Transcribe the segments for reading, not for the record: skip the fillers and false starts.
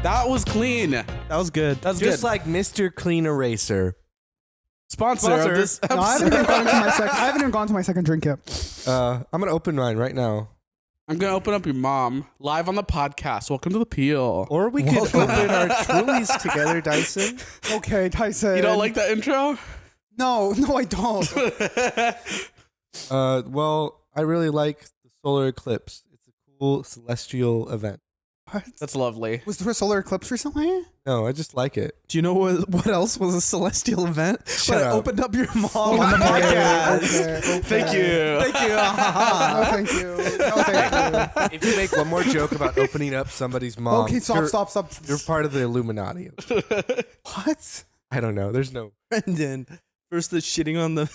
That was clean. That was good. That's Just good. like Mr. Clean Eraser. Sponsor of this No, I haven't episode. even gone to my second drink yet. I'm going to open mine right now. I'm going to open up your mom live on the podcast. Welcome to the Peel. Or we could open our Trulies together, Dyson. Okay, Tyson. You don't like that intro? No, I don't. Well, I really like the solar eclipse. It's a cool celestial event. What? That's lovely. Was there a solar eclipse recently? No, I just like it. Do you know what else was a celestial event? Shut when I up. opened up your mom on the podcast. Okay. Thank you. Thank you. No, thank you. No, thank you. If you make one more joke about opening up somebody's mom, Okay, stop. You're part of the Illuminati. What? I don't know. There's no. Brendan, first the shitting on the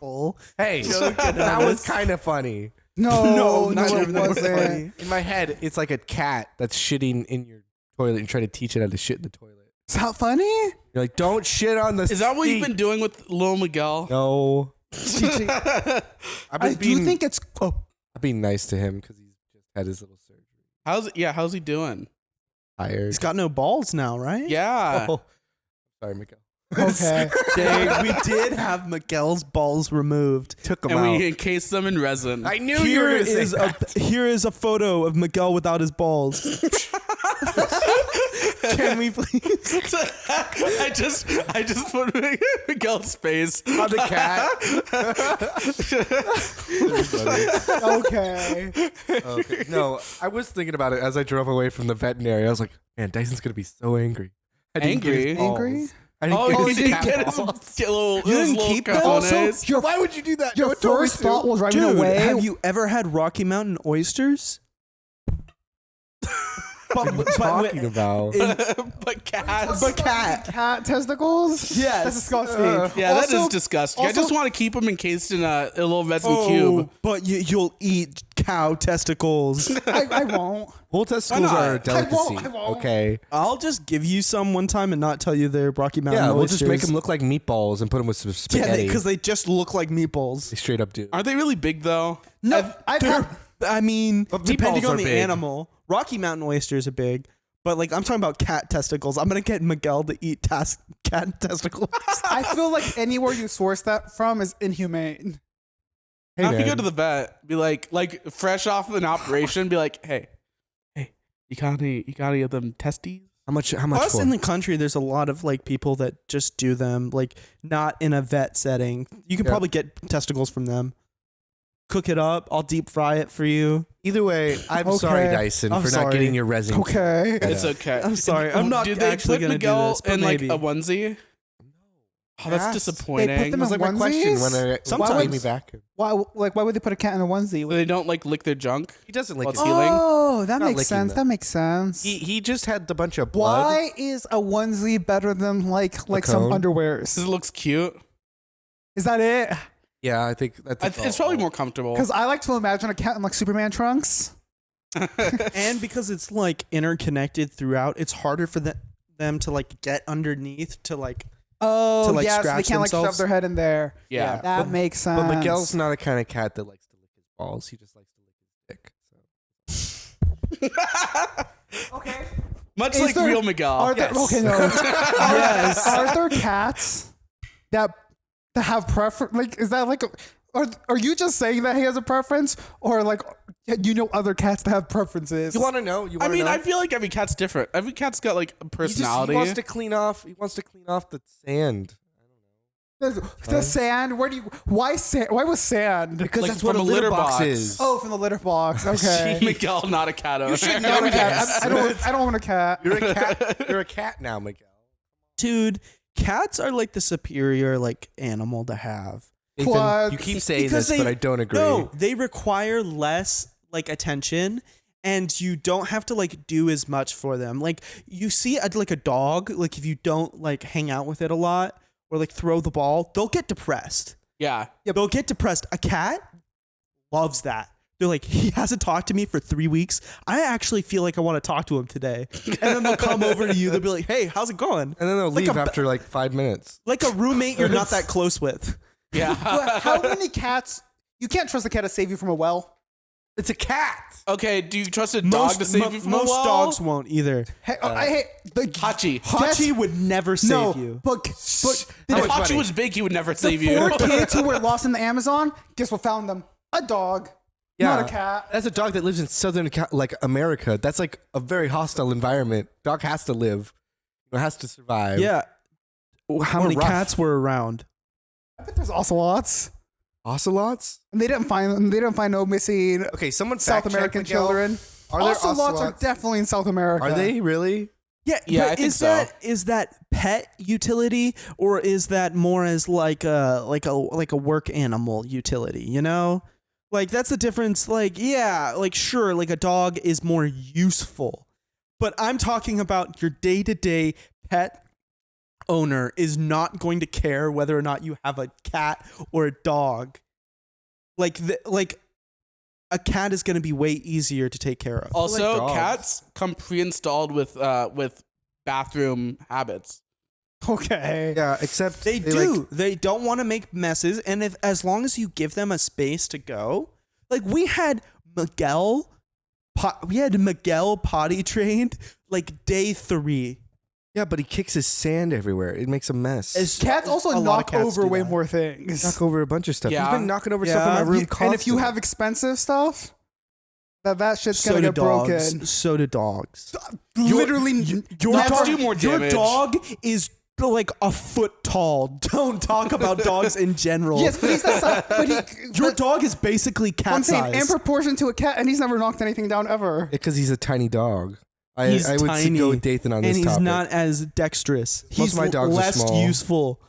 bowl. Hey, Joke at that us. was kind of funny. No, not it even that wasn't. funny. In my head, it's like a cat that's shitting in your toilet and trying to teach it how to shit in the toilet. Is that funny? You're like, don't shit on the Is that what seat. you've been doing with Lil Miguel? No. Teaching. I've I been do think it's. Oh, I'm being nice to him because he's just had his little surgery. How's he doing? Tired. He's got no balls now, right? Yeah. Oh. Sorry, Miguel. okay. Dang, we did have Miguel's balls removed. Took him And out. we encased them in resin. I knew you were Here going to say is that. here is a photo of Miguel without his balls. Can we please? I just put Miguel's face On the cat. Okay. Okay. No, I was thinking about it as I drove away from the veterinary. I was like, man, Dyson's going to be so angry. I didn't get his Angry? balls. Angry? I didn't Oh, get you his didn't cat get his balls. little, You didn't little keep them? cojones? Your, Why would you do that? your No one told me first to. thought was driving Dude, away. have you ever had Rocky Mountain oysters? What are you talking about? But cats. But cat. Cat testicles? Yes. That's disgusting. Yeah, that Also- is disgusting. I also- just want to keep them encased in a little resin Oh, cube. but you'll eat cow testicles. I won't. Whole testicles Why not? are a delicacy. I won't. Okay. I'll just give you some one time and not tell you they're Rocky Mountain Yeah, we'll oysters. just make them look like meatballs and put them with some Yeah, spaghetti. because they just look like meatballs. They straight up do. Aren't they really big though? No, I've had. I mean, But depending meatballs on are the big. animal, Rocky Mountain oysters are big. But like I'm talking about cat testicles. I'm gonna get Miguel to eat cat testicles. I feel like anywhere you source that from is inhumane. Hey, Now if you man. go to the vet, be like fresh off of an operation, be like, hey, you got any of them testes? How much Plus, for? in the country, there's a lot of like people that just do them, like not in a vet setting. You can Yeah. probably get testicles from them. Cook it up. I'll deep fry it for you. Either way, I'm Okay. sorry, Dyson, I'm for not sorry. getting your resin. Okay. Yeah. It's okay. I'm sorry. I'm not Did they actually put gonna do Miguel this, but in like maybe. a onesie? Oh, that's Yes. disappointing. They put them That was in like my question when onesies? I Sometimes. gave me back. Why would they put a cat in a onesie? So they don't like lick their junk. He doesn't like What's his healing? Oh, that Not makes licking sense. them. That makes sense. He just had a bunch of blood. Why is a onesie better than like some cone? Because underwears? it looks cute. Is that it? Yeah, I think that's It's probably more comfortable. Because I like to imagine a cat in like Superman trunks. And because it's like interconnected throughout, it's harder for them to like get underneath to like. Oh, To, like, yeah, so they scratch can't like themselves? shove their head in there. Yeah. That makes sense. But Miguel's not a kind of cat that likes to lick his balls. He just likes to lick his dick. So. Okay. Much Is like there- real Miguel. Are there, Yes. okay, no. Yes. Are there cats that have preference? Like, is that like, are you just saying that he has a preference, or like, you know, other cats that have preferences? You want to know? You I want to mean, know? I feel like every cat's different. Every cat's got like a He personality. wants to clean off. He wants to clean off the sand. the sand. Where do you? Why sand? Why was sand? Because Like that's what a from a litter litter box box. is. Oh, from the litter box. Okay. Miguel, not a cat owner. should No, know cat. I don't want a cat. You're a cat. You're a cat now, Miguel. Dude, cats are like the superior like animal to have. Nathan, What? you keep saying Because this, but I don't agree. No, they require less like attention, and you don't have to like do as much for them. Like you see like a dog, like if you don't like hang out with it a lot or like throw the ball, they'll get depressed. Yeah. They'll get depressed. A cat loves that. They're like, he hasn't talked to me for 3 weeks. I actually feel like I want to talk to him today. And then they'll come over to you. They'll be like, hey, how's it going? And then they'll Like leave a- after like 5 minutes. Like a roommate you're not that close with. Yeah. But how many cats? You can't trust a cat to save you from a well. It's a cat. Okay, do you trust a dog to save you from a most wall? dogs won't either. Hey, I hate the Hachi. Hachi would never save no, you. but If much Hachi money? was big, he would never the save four you. kids who were lost in the Amazon, guess what found them? A dog, not a cat. That's a dog that lives in southern like America. That's like a very hostile environment. Dog has to live. It has to survive. Yeah. How Or many rough. cats were around? I bet there's ocelots. Ocelots? And they didn't find no missing Okay, someone South fact check, American Miguel. children. Are there Ocelots are definitely in South America. Are they really? Yeah, Yeah, but I think is so. that pet utility or is that more as like a work animal utility, you know? Like that's the difference. Like, yeah, like sure, like a dog is more useful. But I'm talking about your day-to-day pet owner is not going to care whether or not you have a cat or a dog. Like a cat is going to be way easier to take care of. Also, dogs. cats come pre-installed with bathroom habits. Okay. Yeah, except They do. They don't want to make messes, and if as long as you give them a space to go, like we had Miguel potty trained like day 3. Yeah, but he kicks his sand everywhere. It makes a mess. Cats also A lot of knock cats over do way that. more things. knock over a bunch of stuff. Yeah. He's been knocking over stuff in Yeah. my room And if you constantly. have expensive stuff, that shit's So gonna do get dogs. broken. So do dogs. Literally, Your Dogs dog, do more your damage. dog is like a foot tall. Don't talk about dogs in general. yes, but he's the size. But Your dog is basically cat I'm saying in size. proportion to a cat, and he's never knocked anything down ever. Because he's a tiny dog. He's I would tiny, go with Dathan on and this he's topic. not as dexterous. Most He's of my dogs are less small. useful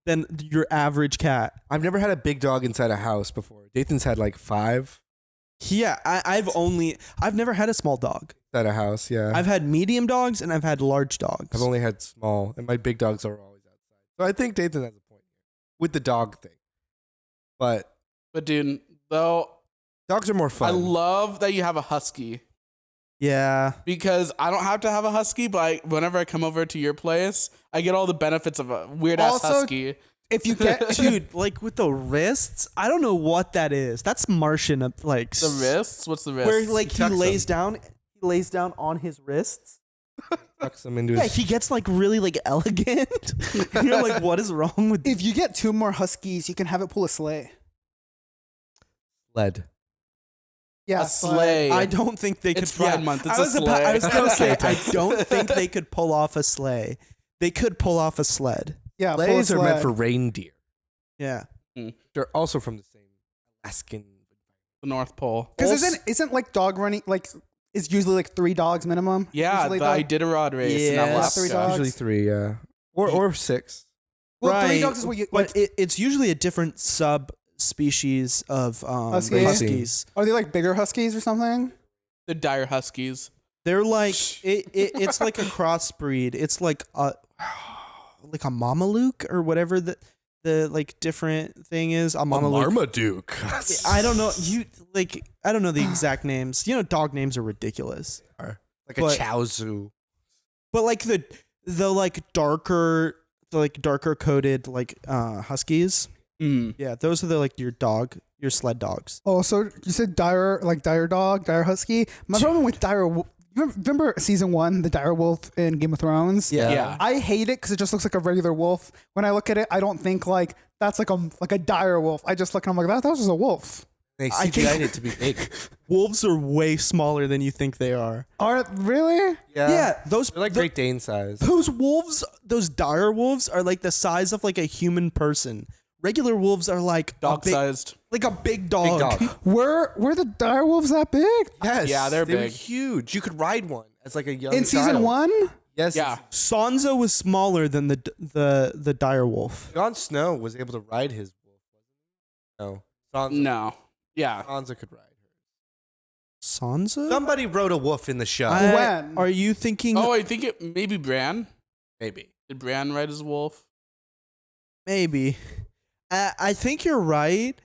than your average cat. I've never had a big dog inside a house before. Dathan's had like 5 Yeah, I've never had a small dog. inside a house. Yeah, I've had medium dogs and I've had large dogs. I've only had small, and my big dogs are always outside. So I think Dathan has a point here with the dog thing. But Dude, though, dogs are more fun. I love that you have a husky Yeah. because I don't have to have a husky, but whenever I come over to your place, I get all the benefits of a weird ass Also, husky. If you get Dude, like with the wrists, I don't know what that is. That's Martian like The wrists? What's the wrist? where like he tucks lays down on his wrists. Tucks them into Yeah, his. he gets like really like elegant. And you're like, what is wrong with if you get 2 more huskies, you can have it pull a sleigh. Sled. Yeah, a sleigh. I don't think they could. It's Pride Month. It's I was a sleigh. I was gonna say I don't think they could pull off a sleigh. They could pull off a sled. Yeah, pull a Sleighs are meant sled. for reindeer. Yeah. They're also from the same Alaskan. The North Pole. Because isn't like dog running like it's usually like 3 dogs minimum. Yeah, Usually the Iditarod race in Yes. Alaska. 3 dogs. Usually 3, yeah, or 6. Well, 3 dogs is what you like. But it's usually a different subspecies of Huskies? huskies. Are they like bigger huskies or something? The dire huskies. They're like it's like a crossbreed. It's like a Mameluke or whatever the like different thing is. A Mameluke. Marmaduke. I don't know. I don't know the exact names. You know, dog names are ridiculous. Like But- a Chow Zoo. But like the darker coated like huskies. Mm. Yeah, those are your sled dogs. Oh, so you said dire dog, dire husky. My problem with you remember season 1, the dire wolf in Game of Thrones? Yeah. I hate it because it just looks like a regular wolf. When I look at it, I don't think like that's like a dire wolf. I just look and I'm like, that was just a wolf. They I CGI'd it to be big. Wolves are way smaller than you think they are. Are really? Yeah, those They're like Great Dane size. those wolves, those dire wolves are like the size of like a human person. Regular wolves are like Dog-sized. like a big dog. Big dog. Were the dire wolves that big Yes. Yeah, they're they were big. huge. You could ride one as like a young in season child. 1? Yes. Yeah. Sansa was smaller than the dire wolf. Jon Snow was able to ride his wolf. No. Sansa. No. Yeah. Sansa could ride her. Sansa? Somebody rode a wolf in the show. When? Are you thinking? Oh, I think it maybe Bran. Maybe. Did Bran ride his wolf? Maybe. I think you're right.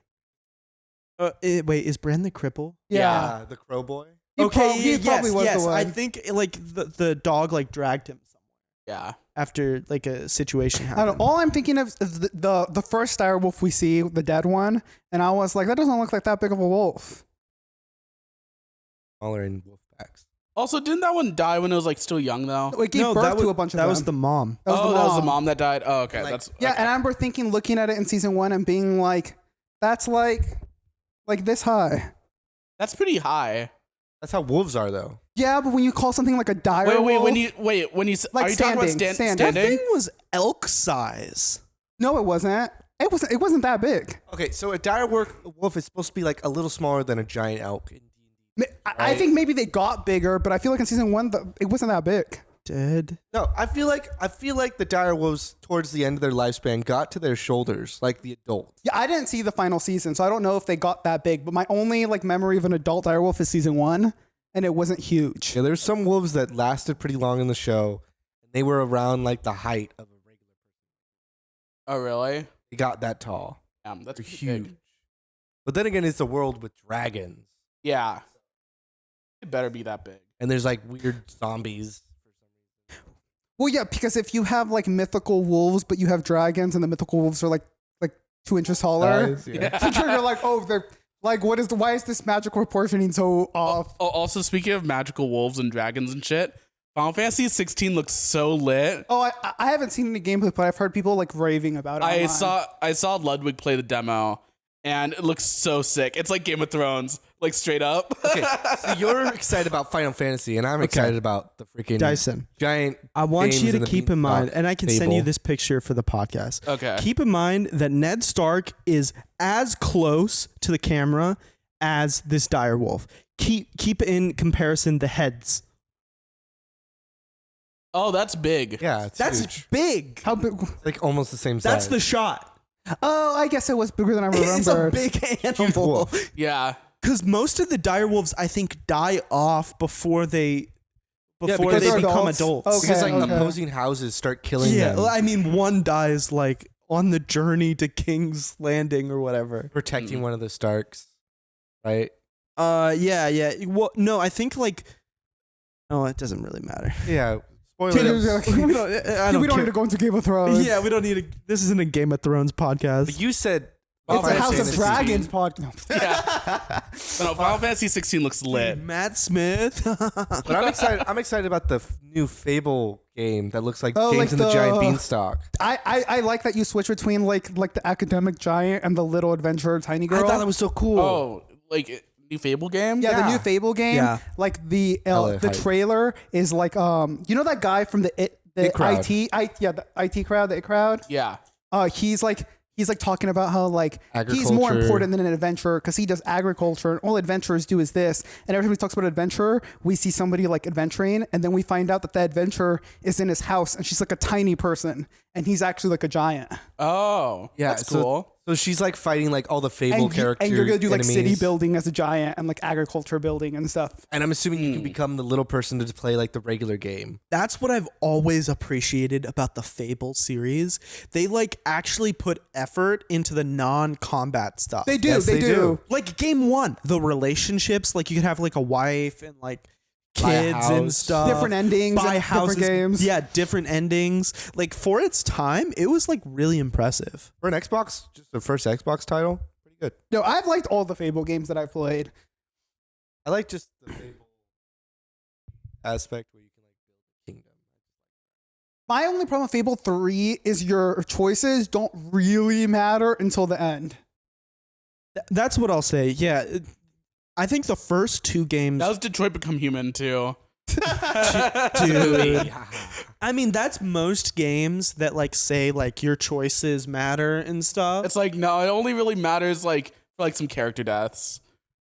Wait, is Bran the cripple? Yeah. The Crow Boy. He probably was yes. the one. I think like the dog like dragged him somewhere Yeah. after like a situation I happened. don't know. All I'm thinking of is the first dire wolf we see, the dead one, and I was like, that doesn't look like that big of a wolf. smaller in wolf packs. Also, didn't that one die when it was like still young though? It gave birth to a bunch of that them. was the mom. That was the That was the mom. mom that died. Oh, okay. Like- That's Yeah, okay. and I remember looking at it in season 1 and being like, that's like this high. That's pretty high. That's how wolves are, though. Yeah, but when you call something like a dire Wait, wolf, when you Like are you talking about standing. That standing? thing was elk size. no, it wasn't. It wasn't that big. Okay, so a dire wolf is supposed to be like a little smaller than a giant elk. I Right. think maybe they got bigger, but I feel like in season 1 it wasn't that big. Dead. No, I feel like the dire wolves towards the end of their lifespan got to their shoulders, like the adults. Yeah, I didn't see the final season, so I don't know if they got that big. But my only memory of an adult dire wolf is season 1, and it wasn't huge. Yeah, there's some wolves that lasted pretty long in the show, and they were around like the height of a regular person. Oh, really? They got that tall. Damn, that's They're pretty huge. big. But then again, it's a world with dragons, Yeah. It better be that big. and there's like weird zombies. Well, yeah, because if you have like mythical wolves, but you have dragons, and the mythical wolves are like 2 inches taller, Yeah. you're like, oh, they're like, why is this magical proportioning so off? Oh, also, speaking of magical wolves and dragons and shit, Final Fantasy 16 looks so lit. Oh, I haven't seen any gameplay, but I've heard people like raving about it. I online. saw Ludwig play the demo, and it looks so sick. It's like Game of Thrones, like straight up. Okay, so you're excited about Final Fantasy, and I'm excited about the freaking Dyson. giant. I want games you to and the keep in mind, beanstalk and I can send you table. this picture for the podcast. Okay. Keep in mind that Ned Stark is as close to the camera as this dire wolf. Keep in comparison the heads. Oh, that's big. Yeah, it's That's huge. big. How big? Like almost the same size. That's the shot. Oh, I guess it was bigger than I remember. It's a big animal. wolf. Yeah. Because most of the dire wolves, I think, die off before they because they they're become adults. adults. Okay. because like opposing houses start killing Yeah, them, well, I mean, one dies like on the journey to King's Landing or whatever. protecting one of the Starks, right? Yeah. Well, no, I think like, oh, it doesn't really matter. Yeah. Dude, Spoiler. we don't, I don't we don't care. need to go into Game of Thrones. Yeah, we don't need a. This isn't a Game of Thrones podcast. But you said It's a Final House of Fantasy Dragons 16. podcast. Yeah. But no, Final Fantasy 16 looks lit. Matt Smith. But I'm excited. I'm excited about the new Fable game that looks like Oh, James like and the the- Giant Beanstalk. I like that you switch between like the academic giant and the little adventurer tiny girl. I thought that was so cool. Oh, like new Fable game? yeah, the yeah. new Fable game. Yeah. Like the Hella hype. trailer is like you know that guy from the It crowd. the IT crowd, the It crowd. Yeah. He's like talking about how like he's more Agriculture. important than an adventurer because he does agriculture and all adventurers do is this. And every time he talks about adventurer, we see somebody like adventuring, and then we find out that the adventurer is in his house and she's like a tiny person and he's actually like a giant. Oh, Yeah, that's so- cool. So she's like fighting like all the Fable characters. And you're gonna do like city enemies. building as a giant and like agriculture building and stuff. And I'm assuming you can become the little person to play like the regular game. That's what I've always appreciated about the Fable series. They like actually put effort into the non-combat stuff. They do, Yes, they they do. do. Like game one, the relationships. Like you could have like a wife and like Buy a kids and house. stuff. Different endings, Buy and houses. different games. Yeah, different endings. Like for its time, it was like really impressive. For an Xbox, just the first Xbox title, pretty good. No, I've liked all the Fable games that I've played. I like just the Fable aspect where you can like build a kingdom. My only problem with Fable 3 is your choices don't really matter until the end. That's what I'll say. Yeah. I think the first two games. That was Detroit Become Human too. Dude. I mean, that's most games that like say like your choices matter and stuff. It's like no, it only really matters like for like some character deaths,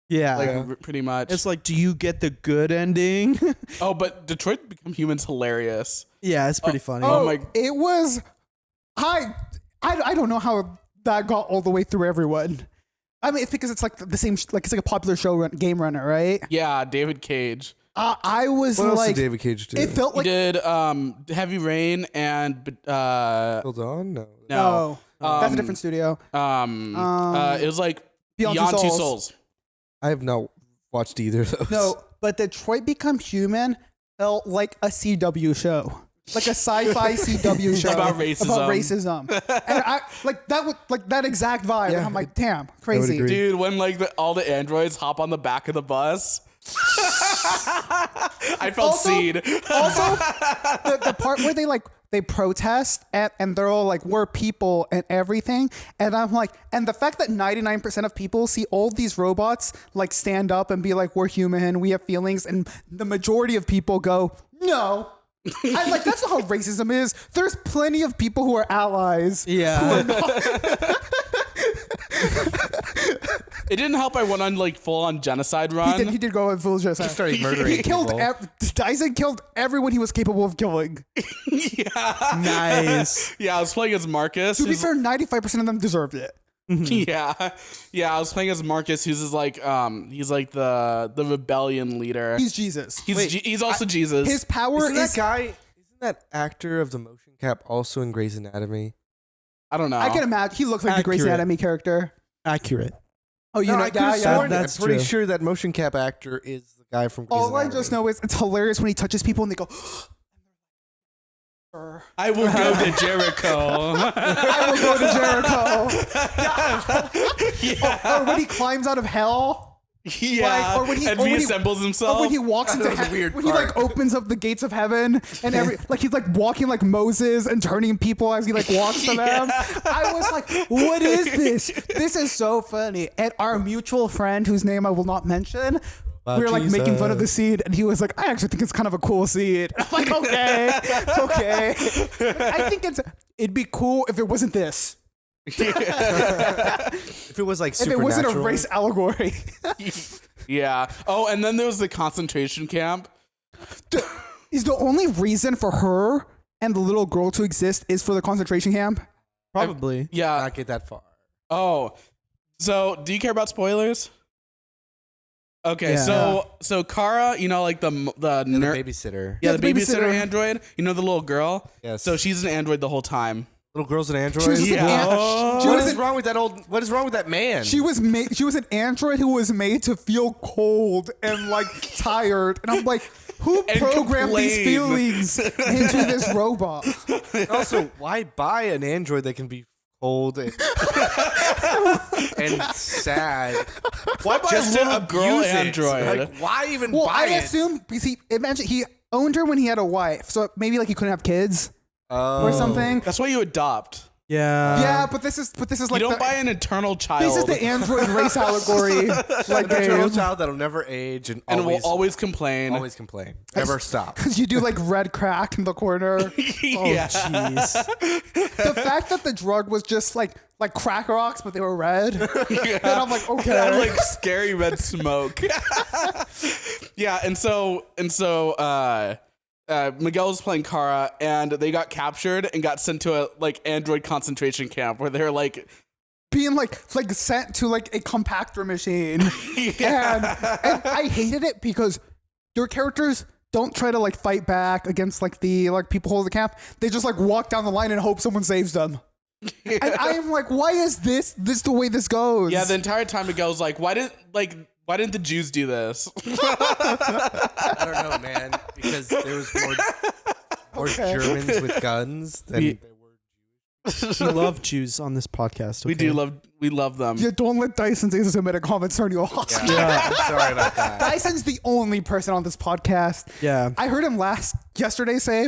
yeah. like Yeah. pretty much. It's like, do you get the good ending? Oh, but Detroit Become Human's hilarious. Yeah, it's pretty funny. Oh my- It was. I don't know how that got all the way through everyone. I mean, it's because it's like the same, like it's like a popular game runner, right? Yeah, David Cage. I was What else like, did David Cage do? it felt He like did Heavy Rain and Till Dawn? No. no, that's a different studio. it was like Beyond Beyond Two Two Souls. Souls. I have not watched either of those. No, but Detroit Become Human felt like a CW show. Like a sci-fi CW show About racism. About racism, and I like that. Like that exact vibe. Yeah, and I'm like, damn, crazy. agree. Dude, when like all the androids hop on the back of the bus. I felt Also- seed. Also, the part where they protest and they're all like, we're people and everything. And I'm like, and the fact that 99% of people see all these robots like stand up and be like, we're human, we have feelings. And the majority of people go, no. I'm like, that's not how racism is. There's plenty of people who are allies. Yeah. It didn't help. I went on like full on genocide run. He did go on full genocide. started murdering He killed people. Dyson killed everyone he was capable of killing. Yeah. Nice. Yeah, I was playing as Marcus. To be fair, 95% of them deserved it. Yeah. Yeah, I was playing as Marcus, who's just like he's like the rebellion leader. He's Jesus. He's also Jesus. His power Isn't is. isn't that actor of the motion cap also in Grey's Anatomy? I don't know. I can imagine. He looks like the Grey's Accurate. Anatomy character. Accurate. Oh, you know I that guy? could've Yeah. sworn- That's I'm pretty true. sure that motion cap actor is the guy from Grey's All I Anatomy. just know is it's hilarious when he touches people and they go, I will go to Jericho. I will go to Jericho. Or when he climbs out of hell. Yeah. Or when he- and or when he- reassembles himself. Or when he walks into That was a heaven, weird when he like part. opens up the gates of heaven and he's like walking like Moses and turning people as he like walks to them. I was like, what is this? This is so funny. And our mutual friend, whose name I will not mention, we were like making fun of the seed, and he was like, I actually think it's kind of a cool seed. I'm like, okay. I think it'd be cool if it wasn't this. If it was like If it wasn't a supernatural. race allegory. Yeah. Oh, and then there was the concentration camp. Is the only reason for her and the little girl to exist is for the concentration camp? Probably. Yeah. not get that far. Oh. So, do you care about spoilers? Okay, Yeah. so Kara, you know, like the And nerd, the babysitter. yeah, Yeah, the the babysitter babysitter. android. You know the little girl. Yes. So she's an android the whole time. Little girl's an android. She was just Yeah. she What was is an- wrong with that old? What is wrong with that man? She was made. She was an android who was made to feel cold and like tired. And I'm like, who And programmed these complain. feelings into this robot? Also, why buy an android that can be cold and, and sad? Why buy Just a to little girl abuse it. android? Like, why even Well, buy I it? assume because imagine he owned her when he had a wife, so maybe like he couldn't have kids Oh. or something. That's why you adopt. Yeah. Yeah, but this is like You don't the, buy an eternal child. this is the android race allegory. Like An eternal game. child that'll never age and, and always, will always complain. always complain. Never stop. Because you do like red crack in the corner. Yeah. Jeez. The fact that the drug was just like crack rocks, but they were red. And I'm like, That, okay. like scary red smoke. Yeah, and so Miguel was playing Kara, and they got captured and got sent to a like android concentration camp where they're like, Being like sent to like a compactor machine. yeah. And I hated it because your characters don't try to like fight back against like the like people holding the camp. They just like walk down the line and hope someone saves them. And I am like, why is this the way this goes? Yeah, the entire time Miguel's like, why didn't the Jews do this? I don't know, man. Because there was more Germans with guns than We- there were. We love Jews on this podcast. We okay? we love them. Yeah, don't let Dyson's anti-Semitic comments turn you off. Yeah. Sorry about that. Dyson's the only person on this podcast. Yeah. I heard him yesterday say,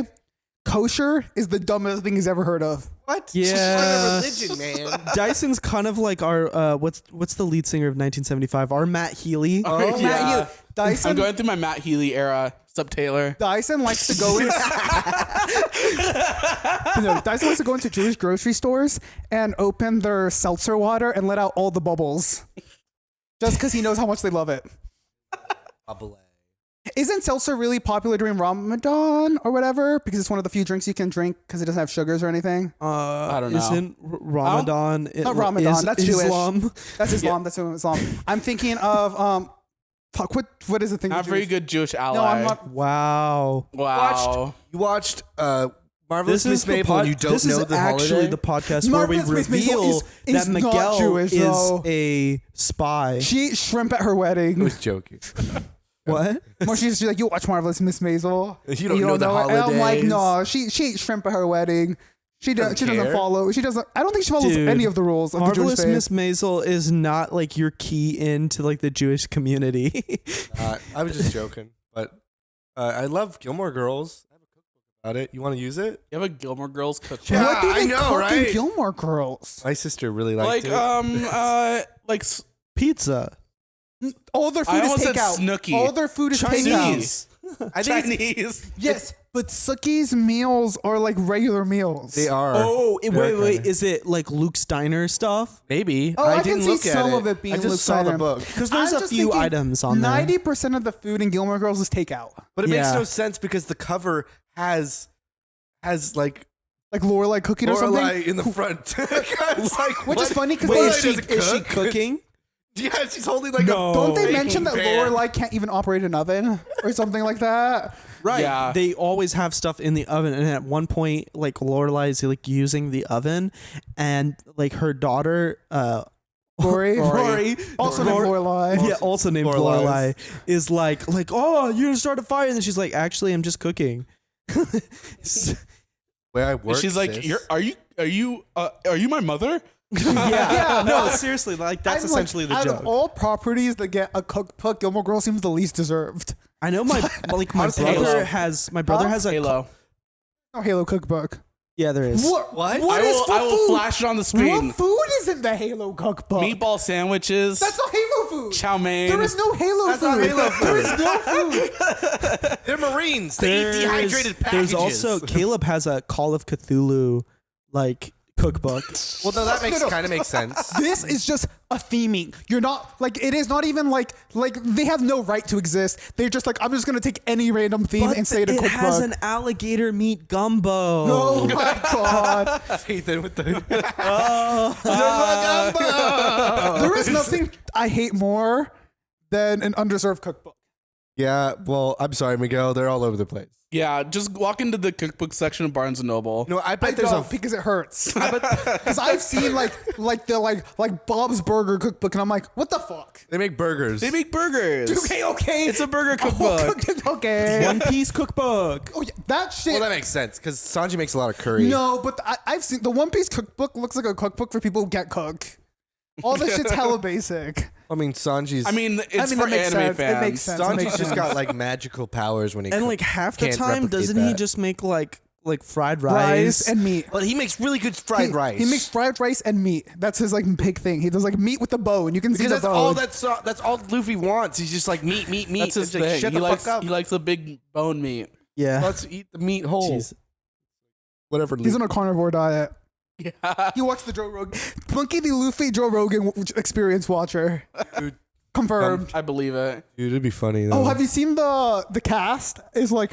kosher is the dumbest thing he's ever heard of. What? Yeah. It's not a religion, man. Dyson's kind of like our what's the lead singer of 1975? Our Matt Healy. Oh, Matt yeah. Healy. Dyson, I'm going through my Matt Healy era. Sup, Taylor? Dyson likes to go in. No, Dyson likes to go into Jewish grocery stores and open their seltzer water and let out all the bubbles, just because he knows how much they love it. Bubble. Isn't seltzer really popular during Ramadan or whatever? Because it's one of the few drinks you can drink because it doesn't have sugars or anything. I don't know. Isn't Ramadan? Not Ramadan, that's Jewish. Islam. That's Islam. That's Islam. I'm thinking of fuck. What is the thing? Not with very Jewish? good Jewish ally. No, I'm not. Wow. Wow. You watched Marvelous Miss the Mabel and you don't this know is the actually holiday? the podcast where we Marvelous Miss Maisel reveal is that not Miguel Jewish, is though. a spy. She ate shrimp at her I wedding. was joking. What? Well, she's like, you watch Marvelous Miss Maisel. You don't know the it. And I'm like, holidays. no, she ate shrimp at her wedding. She doesn't care. follow. She doesn't. I don't think she follows Dude, any of the rules of the Jewish Marvelous faith. Miss Maisel is not like your key into like the Jewish community. I was just joking, but I love Gilmore Girls. I have a cookbook about it. You want to use it? You have a Gilmore Girls cookbook. Yeah, What do I they know, cook in right? Gilmore Girls? My sister really liked Like it. Pizza. All their food I is almost said takeout. Snooki. All their food is takeout. Chinese. I think it's- Chinese. Yes, but Suki's meals are like regular meals. they are. Oh, They're wait. kinda- Is it like Luke's Diner stuff? Maybe. Oh, I can didn't see look at some it. of it being I just Luke's saw the Diner. book. Because there's I'm a just few thinking items on there. 90% of the food in Gilmore Girls is takeout. But it makes Yeah. no sense because the cover has like Like Lorelai cooking or something. Lorelai in the front. It's like, Which is what? funny because Wait, Lorelai is she doesn't cook? cooking? Yeah, she's holding like No. a don't they baking mention that pan. Lorelai can't even operate an oven or something like that? Right. Yeah. They always have stuff in the oven, and at one point, like Lorelai is like using the oven, and like her daughter, Rory, Rory, also named Lorelai. yeah, also named Lorelai's. Lorelai, is like, oh, you're gonna start a fire, and then she's like, actually, I'm just cooking. Where I And work. she's like, sis. are you my mother? yeah, no, seriously, like that's I'm like, essentially the out joke. of all properties that get a cookbook, Gilmore Girls seems the least deserved. I know my Honestly, brother Halo. has a Halo. No Halo cookbook. yeah, there is. What? What? What I is will, for I will food? flash it on the screen. What food is in the Halo cookbook? Meatball sandwiches. That's not Halo food. chow mein. There is no Halo That's food. not Halo There food. is no food. They're Marines. They eat dehydrated packages. There's also Caleb has a Call of Cthulhu like cookbook. Well, no, that makes No. kind of makes sense. This is just a theming. You're not like it is not even like they have no right to exist. They're just like I'm just gonna take any random theme and say it a it cookbook. has an alligator meat gumbo. Oh my god! Ethan with the. There is nothing I hate more than an undeserved cookbook. Yeah, well, I'm sorry, Miguel. They're all over the place. Yeah, just walk into the cookbook section of Barnes and Noble. No, I I bet there's a. don't because it hurts. Because I've seen like Bob's Burger cookbook, and I'm like, what the fuck? They make burgers. They make burgers. Okay. It's a burger Oh, cookbook. okay. One Piece cookbook. Oh yeah, that shit. Well, that makes sense because Sanji makes a lot of curry. No, but I've seen the One Piece cookbook looks like a cookbook for people who can't cook. All this shit's hella basic. I mean Sanji's. I mean, it's that for makes anime sense. fans. It makes sense. It Sanji's makes just sense. got like magical powers when he And cooks. like half the Can't time, replicate doesn't he that. just make like fried rice rice? and meat. But he makes really good fried He- rice. He makes fried rice and meat. That's his like big thing. He does like meat with the bow, and you can see because the that's bow. all that's all Luffy wants. He's just like meat. That's his It's like, thing. Shut He the likes fuck up. he likes the big bone meat. Yeah. Let's eat the meat whole. Jeez. Whatever. He's on a carnivore diet. Yeah. You watch the Joe Rogan, Monkey D. Luffy Joe Rogan experience watcher. Dude. Confirmed. I believe it. Dude, it'd be funny though. Oh, have you seen the cast? Is like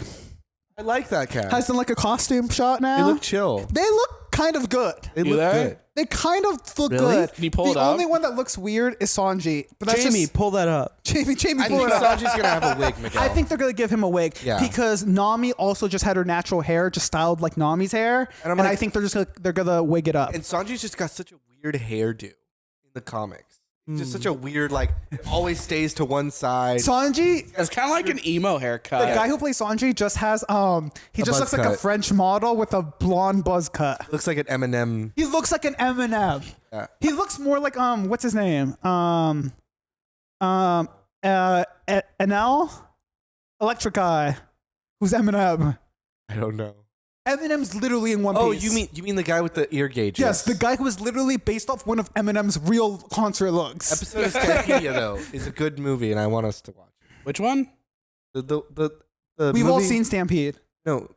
I like that cat. has done like a costume shot now. They look chill. They look kind of good. They Do look they? good. They kind of look Really? good. Can you pull the it up? only one that looks weird is Sanji. But that's Jamie, just pull that up. Jamie, I pull think it up. Sanji's gonna have a wig, Miguel. I think they're gonna give him a wig Yeah. because Nami also just had her natural hair, just styled like Nami's hair, And I'm and like- I think they're gonna wig it up. And Sanji's just got such a weird hairdo in the comics. Just such a weird, like, always stays to one side. Sanji, It's kind of like an emo haircut. the guy who plays Sanji, just has he just buzz looks like a cut. French model with a blonde buzz cut. Looks like an Eminem. He looks like an Eminem. Yeah. He looks more like what's his name? Enel, Electric Eye, who's Eminem. I don't know. Eminem's literally in One Piece. Oh, you mean the guy with the ear gauges? Yes, the guy who was literally based off one of Eminem's real concert looks. Episode of Skypedia though is a good movie, and I want us to watch it. Which one? The We've all movie- seen Stampede. No,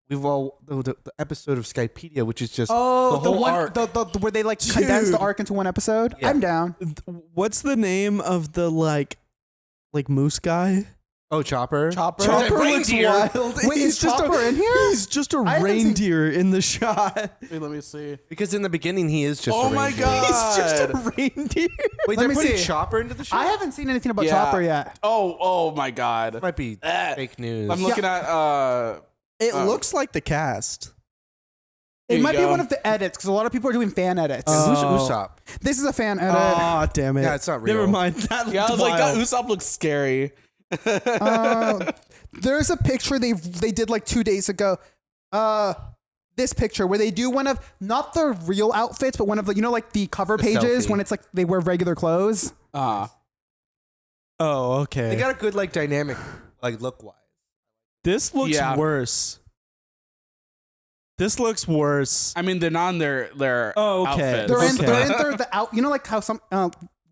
we've all the episode of Skypedia, which is just Oh, the whole one, arc. the where they like condense the Dude. arc into one episode. Yeah. I'm down. What's the name of the like moose guy? Oh, Chopper. Chopper? Is that Chopper looks reindeer? wild. Wait, is Chopper in here? He's just a I haven't seen- reindeer in the shot. Wait, let me see. Because in the beginning he is just. Oh a my reindeer. God. He's just a reindeer. Wait, Let they're me putting see. Chopper into the show. I haven't seen anything about Yeah. Chopper yet. Oh my God. Might be Eh. fake news. I'm looking at It Oh. looks like the cast. It Here might you be go. one of the edits because a lot of people are doing fan edits. Who's Oh. Usopp? This is a fan edit. Oh, damn it. Yeah, it's not real. Never mind. That Yeah, I was looked like, that wild. Usopp looks scary. There's a picture they did like 2 days ago. this picture where they do one of not the real outfits, but one of the like the cover The pages selfie. when it's like they wear regular clothes. Oh, okay. They got a good like dynamic like look wise. This looks Yeah. worse. This looks worse. I mean, they're not in their Oh, okay. outfits. They're in the out. Like how some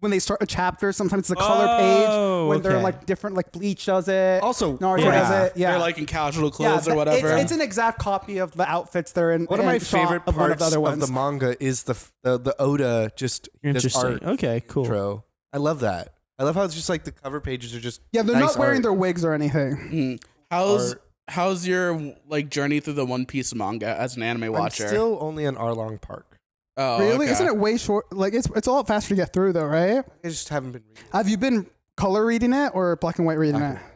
when they start a chapter, sometimes it's a color page when they're okay. like different. Like Bleach does it. Also, Naruto yeah. does it. Yeah, They're like in casual clothes or that- whatever. It's an exact copy of the outfits they're in. one of my and shot favorite of one of parts the other of ones. the manga is the Oda just this Interesting. art Okay, cool. intro. I love that. I love how it's just like the cover pages are just Yeah, they're nice not wearing art. their wigs or anything. Mm. How's your like journey through the One Piece manga as an anime watcher? I'm still only on Arlong Park. Oh, Really? okay. Isn't it way short? Like it's a lot faster to get through though, right? I just haven't been reading. Have you been color reading it or black and white reading Black it? and white.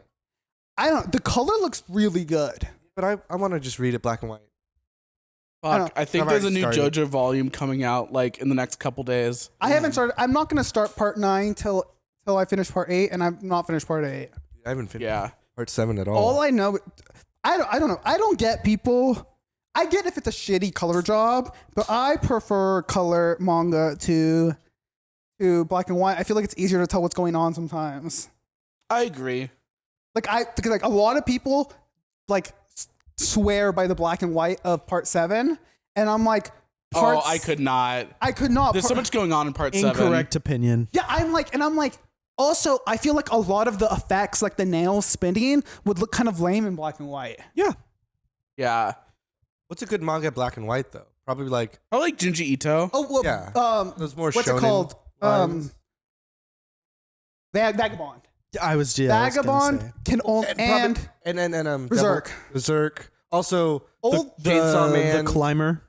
I don't. The color looks really good. But I want to just read it black and white. Fuck, I think I've there's a already new started. JoJo volume coming out like in the next couple days. I haven't started. I'm not gonna start part 9 till I finish part 8, and I've not finished part 8. I haven't finished Yeah. part 7 at all. All I know, I don't know. I don't get people. I get if it's a shitty color job, but I prefer color manga to black and white. I feel like it's easier to tell what's going on sometimes. I agree. Because a lot of people like swear by the black and white of part 7, and I'm like, Oh, I could not. I could not. There's so much going on in part 7. Incorrect opinion. Yeah, I'm like. Also, I feel like a lot of the effects, like the nails spinning, would look kind of lame in black and white. Yeah. Yeah. What's a good manga black and white though? Probably like I like Junji Ito. Oh well, Yeah. those more what's shonen it called? lines. Vagabond. I was gonna Vagabond say. can only And and Devil- Berserk. Berserk. Also old Chainsaw Man. The Climber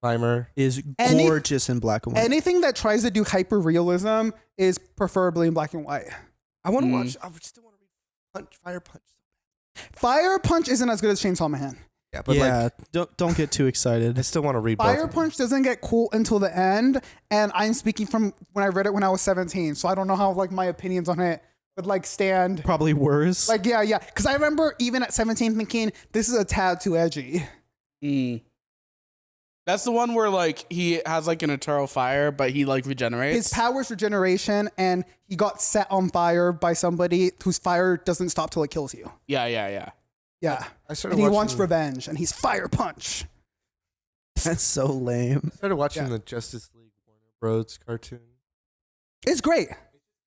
Climber. is Any- gorgeous in black and white. anything that tries to do hyper realism is preferably in black and white. I want to Mm. watch. I would still want to read Fire Punch. Fire Punch isn't as good as Chainsaw Man. Yeah, but yeah, like don't get too excited. I still want to read both Fire of them. Punch doesn't get cool until the end, and I'm speaking from when I read it when I was 17, so I don't know how like my opinions on it would like stand. Probably worse. Like yeah, because I remember even at 17 thinking this is a tad too edgy. Mm. That's the one where like he has like an eternal fire, but he like regenerates. His powers regeneration, and he got set on fire by somebody whose fire doesn't stop till it kills you. Yeah. Yeah, I started and he watching, wants revenge, and he's Fire Punch. That's so lame. I started watching Yeah. the Justice League Warner Bros. Cartoon. It's great. Kind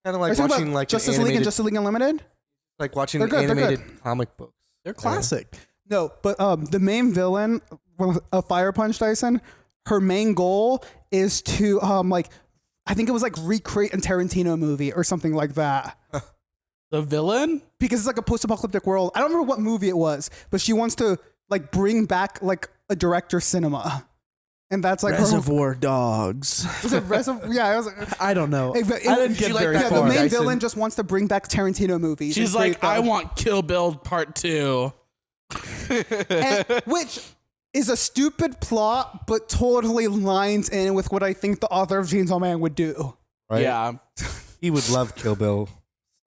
of Are like you talking watching about like Justice an League animated, and Justice League Unlimited. like watching They're good, they're animated comic books. They're classic. No, but the main villain of Fire Punch, Dyson, her main goal is to like, I think it was like recreate a Tarantino movie or something like that. The villain? Because it's like a post-apocalyptic world. I don't remember what movie it was, but she wants to like bring back like a director cinema, and that's like Reservoir Dogs. Her, was it Reservoir? Yeah, I was. I don't know. Hey, but I didn't she get like very that The far. main Dyson. villain just wants to bring back Tarantino movies. She's and create like, I them. want Kill Bill Part 2. And, which is a stupid plot, but totally lines in with what I think the author of Chainsaw Man would do. Right? Yeah. He would love Kill Bill.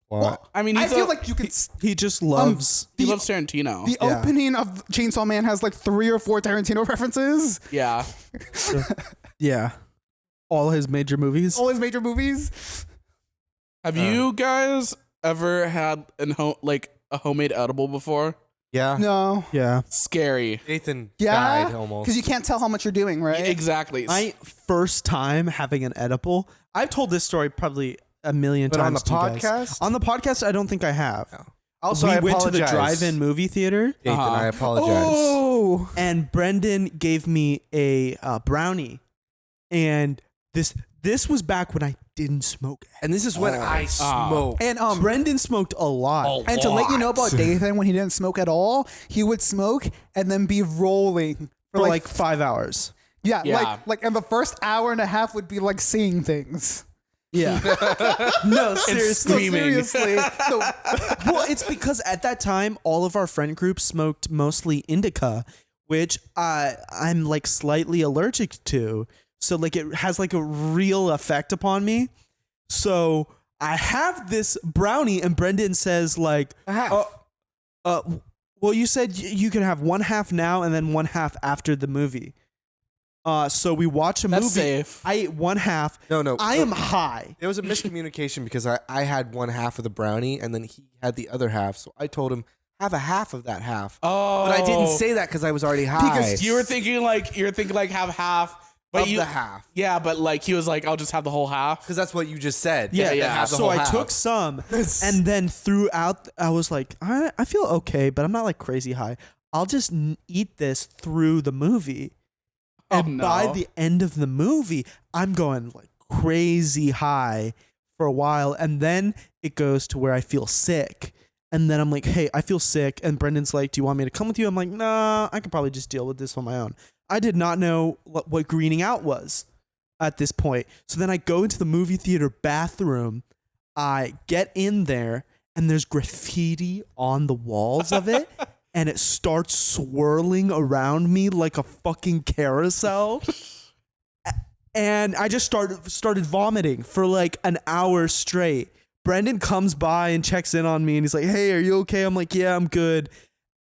Well, I mean, I he's feel like you could. He just loves. he the- loves Tarantino. The Yeah. opening of Chainsaw Man has like 3 or 4 Tarantino references. Yeah. Yeah. All his major movies. All his major movies. Have you guys ever had like a homemade edible before? Yeah. No. Yeah. Scary. Nathan Yeah. died almost. Because you can't tell how much you're doing, right? Exactly. My first time having an edible. I've told this story probably a million But on times the to you guys. podcast? On the podcast, I don't think I have. No. Also, we I went to the apologize. drive-in movie theater, Nathan, Uh-huh. I apologize. Oh. and Brendan gave me a brownie, and this was back when I didn't smoke. And this is when I smoked. And Brendan smoked a lot. and to let you know about Dathan, when he didn't smoke at all, he would smoke and then be rolling For like 5 hours. yeah, Yeah. like and the first hour and a half would be like seeing things. Yeah. No, seriously. Screaming. Seriously. No, Well, it's because at that time, all of our friend group smoked mostly indica, which I'm like slightly allergic to. So like it has like a real effect upon me. So I have this brownie, and Brendan says like, well, Well, you said you can have one half now and then one half after the movie. So we watch a That's movie. safe. I ate one half. No. I am high. There was a miscommunication because I had one half of the brownie and then he had the other half. So I told him, have a half of that half. Oh, But I didn't say that because I was already high. because you were thinking like have half, but of you the half. yeah, but like he was like, I'll just have the whole half. Because that's what you just said. Yeah, That yeah. have the So whole I half. took some, and then throughout, I was like, I feel okay, but I'm not like crazy high. I'll just eat this through the movie. Oh, And no. by the end of the movie, I'm going like crazy high for a while. And then it goes to where I feel sick. And then I'm like, hey, I feel sick. And Brendan's like, do you want me to come with you? I'm like, nah, I could probably just deal with this on my own. I did not know what greening out was at this point. So then I go into the movie theater bathroom. I get in there and there's graffiti on the walls of it. And it starts swirling around me like a fucking carousel. And I just started vomiting for like an hour straight. Brendan comes by and checks in on me and he's like, hey, are you okay? I'm like, yeah, I'm good.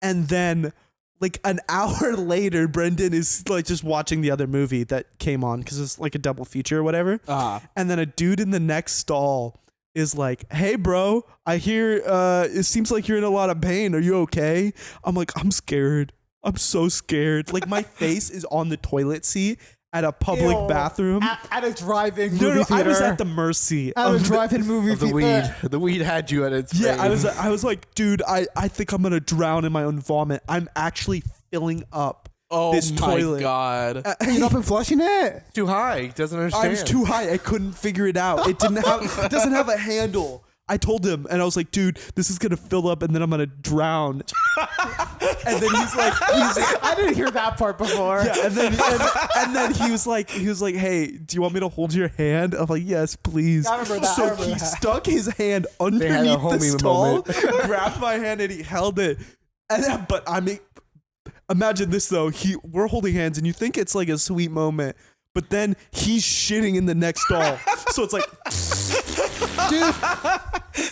And then like an hour later, Brendan is like just watching the other movie that came on because it's like a double feature or whatever. And then a dude in the next stall is like, hey, bro, I hear it seems like you're in a lot of pain. Are you okay? I'm like, I'm scared. I'm so scared. Like my face is on the toilet seat at a public Ew. bathroom. At a drive-in movie No, I theater. was at the mercy At a of drive-in movie Of the theater. weed. The weed had you at its Yeah, fame. I was like, dude, I think I'm gonna drown in my own vomit. I'm actually filling up Oh this my toilet. god. Clean up and flushing it. too high. He doesn't understand. I was too high. I couldn't figure it out. It doesn't have a handle. I told him, and I was like, dude, this is gonna fill up, and then I'm gonna drown. And then he's like, I didn't hear that part before. yeah, and then he was like, hey, do you want me to hold your hand? I'm like, yes, please. I remember that. I So remember he that. stuck his hand had a underneath the homie stall, moment. grabbed my hand, and he held it. And but I mean, imagine this though. We're holding hands, and you think it's like a sweet moment, but then he's shitting in the next stall. So it's like, Dude,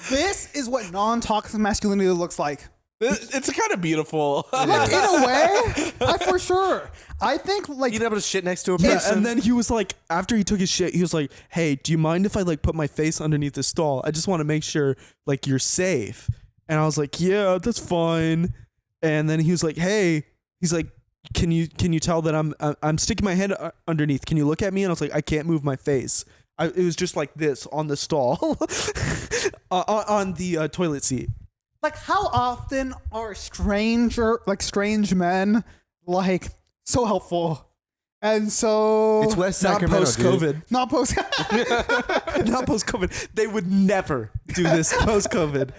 this is what non-toxic masculinity looks like. It's kind of beautiful. Like, in a way, for sure. I think, like, Being able to shit next to a yeah, person. and then he was like, after he took his shit, he was like, hey, do you mind if I like put my face underneath the stall? I just want to make sure like you're safe. And I was like, yeah, that's fine. And then he was like, hey, he's like, can you tell that I'm sticking my hand underneath? Can you look at me? And I was like, I can't move my face. It was just like this on the stall, on the toilet seat. like, how often are strange men, like, so helpful? And so... it's West Not Sacramento, post dude. COVID. Not post... Not post COVID. They would never do this post COVID.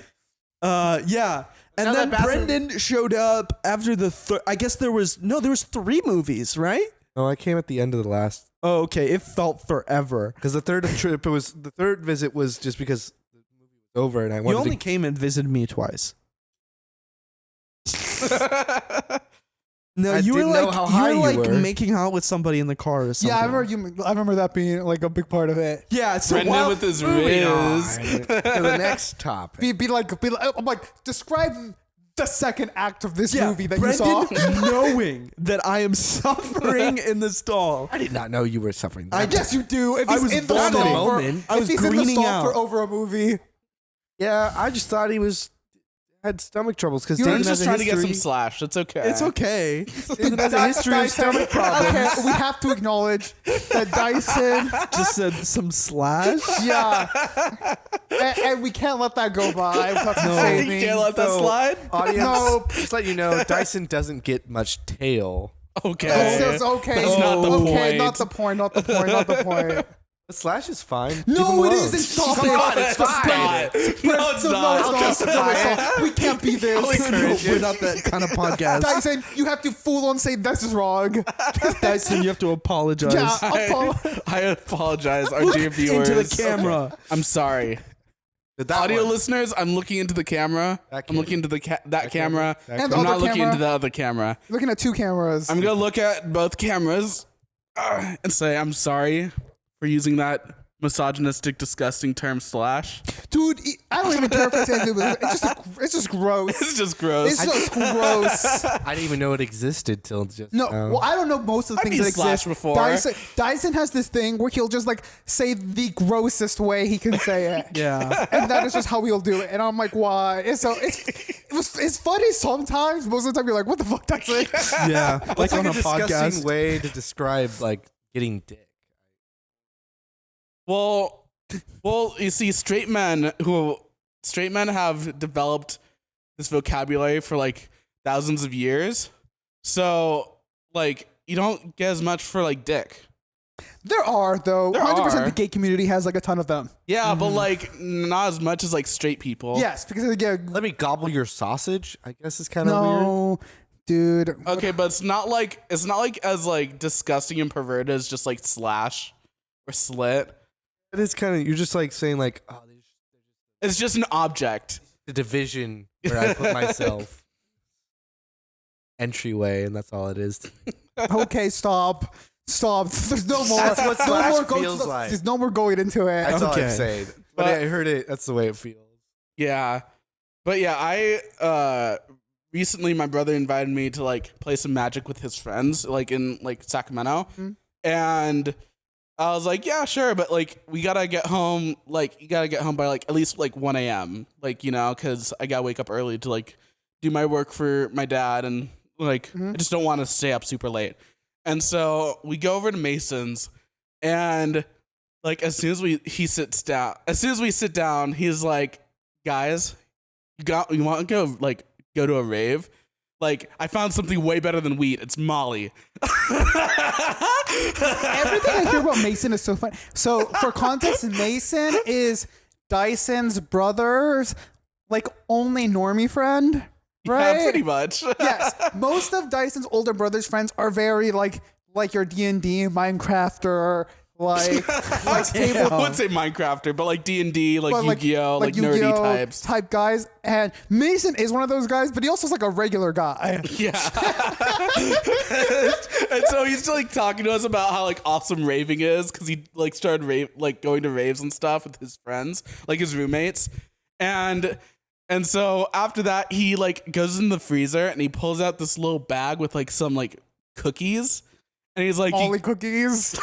Yeah. And Now then that bathroom- Brendan showed up after the I guess there was 3 movies, right? No, I came at the end of the last. Oh, okay. It felt forever. Because the third visit was just because the movie was over and I You wanted only to. came and visited me twice. No, I you were didn't know like how high you you were like were. making out with somebody in the car or something. Yeah, I remember that being, like, a big part of it. Yeah, so Brendan while, with his Moving on riz. to the next topic. Be like, I'm like, describe the second act of this yeah, movie that Brendan you saw. knowing that I am suffering in the stall. I did not know you were suffering. I That. guess you do. If I he's was in the vomiting. stall for, Moment. I if was he's in the greening stall out. for over a movie. Yeah, I just thought he had stomach troubles because You were Dathan just has a trying to get some history. slash. It's okay. It's okay. Dathan has a history of stomach problems. Okay, we have to acknowledge that Dyson, Just said some slash. yeah, and we can't let that go by. without No. saving. You can't let that So, slide. Audience, No. just let you know, Dyson doesn't get much tail. Okay. It's okay. That's not the okay, point. not the point. Not the point. Not the point. The slash is fine. Leave No, him it alone. isn't. Stop Come it. on, it's It's fine. not. No, it's No, not. it's not. No, it's not. We can't be this. No, we're not that kind of podcast. Dyson, you have to full on say this is wrong. Dyson, you have to apologize. Yeah, I apologize, our dear viewers. Into the camera. I'm sorry. Did that Audio one. listeners, I'm looking into the camera. That I'm looking into the that camera. That And the I'm other not looking camera. into the other camera. Looking at 2 cameras. I'm gonna look at both cameras and say I'm sorry for using that misogynistic, disgusting term slash. Dude, I don't even care if that's anything. It's just gross. It's just gross. It's just gross. I didn't even know it existed till just No, now. well, I don't know most of the I've things that used slash exist. before. Dyson has this thing where he'll just like say the grossest way he can say it. Yeah. And that is just how he'll do it. And I'm like, why? And so it's funny sometimes. Most of the time you're like, what the fuck, Dyson? Yeah. It's Like on a a disgusting podcast. way to describe like getting dick. Well, you see, straight men have developed this vocabulary for like thousands of years. So, like, you don't get as much for like dick. There are, though. There 100% are. the gay community has like a ton of them. Yeah, but like not as much as like straight people. Yes, because again, Let me gobble your sausage. I guess is kind of weird. no, dude. Okay, but it's not like as like disgusting and perverted as just like slash or slit. It is kind of. You're just like saying like, oh, there's It's just an object. the division where I put myself. Entryway, and that's all it is. Okay, stop. There's no more. That's what no slash more feels like. There's no more going into it. That's all Okay. I'm saying. But I heard it. That's the way it feels. Yeah. But yeah, I recently my brother invited me to like play some Magic with his friends, like in like Sacramento. And I was like, yeah, sure, but like we gotta get home, like you gotta get home by like at least like 1 a.m. Like, you know, because I gotta wake up early to like do my work for my dad, and like I just don't want to stay up super late. And so we go over to Mason's, and like as soon as we sit down, he's like, guys, you want to go to a rave? Like, I found something way better than weed. It's Molly. Everything I hear about Mason is so funny. So for context, Mason is Dyson's brother's like only normie friend, right? Yeah, pretty much. Yes. Most of Dyson's older brother's friends are very like your D&D, Minecrafter, like table. I wouldn't say Minecrafter, but like D&D, like but, Yu-Gi-Oh, like nerdy Yu-Gi-Oh types. type guys. And Mason is one of those guys, but he also is like a regular guy. Yeah. And so he's like talking to us about how like awesome raving is, because he like started going to raves and stuff with his friends, like his roommates. And so after that, he like goes in the freezer and he pulls out this little bag with like some like cookies. And he's like, Ollie cookies.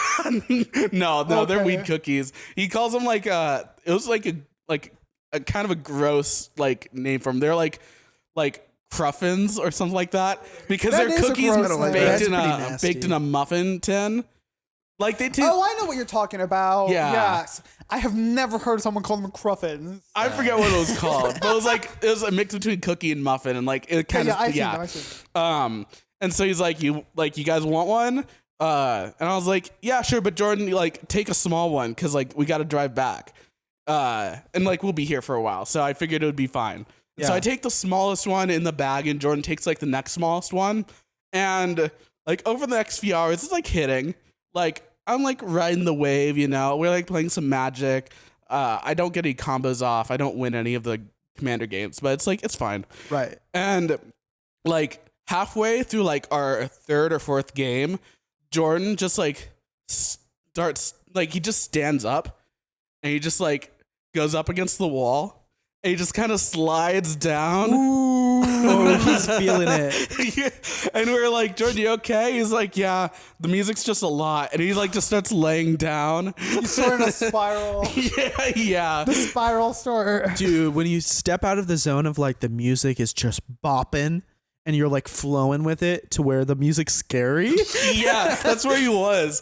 no, they're Okay. weed cookies. He calls them like it was like a kind of a gross like name for them. They're like cruffins or something like that, because That they're is a cookies gross name. That's pretty baked in a muffin tin. Like they take. Oh, I know what you're talking about. Yeah. Yes. I have never heard someone call them cruffins. I forget what it was called, but it was a mix between cookie and muffin, and like it kind of I see. And so he's like, you guys want one? And I was like, yeah, sure, but Jordan, like, take a small one, because like we got to drive back, and like we'll be here for a while, so I figured it would be fine. Yeah. So I take the smallest one in the bag, and Jordan takes like the next smallest one, and like over the next few hours, it's like hitting, like I'm like riding the wave, you know. We're like playing some Magic. I don't get any combos off. I don't win any of the Commander games, but it's like it's fine. Right. And like halfway through like our third or fourth game, Jordan just like starts, like he just stands up and he just like goes up against the wall and he just kind of slides down. Oh, he's feeling it. Yeah. And we're like, Jordan, you okay? He's like, yeah, the music's just a lot. And he like just starts laying down. He's sort of a spiral. Yeah. The spiral sort. Dude, when you step out of the zone of like the music is just bopping and you're like flowing with it to where the music's scary. Yeah, that's where he was.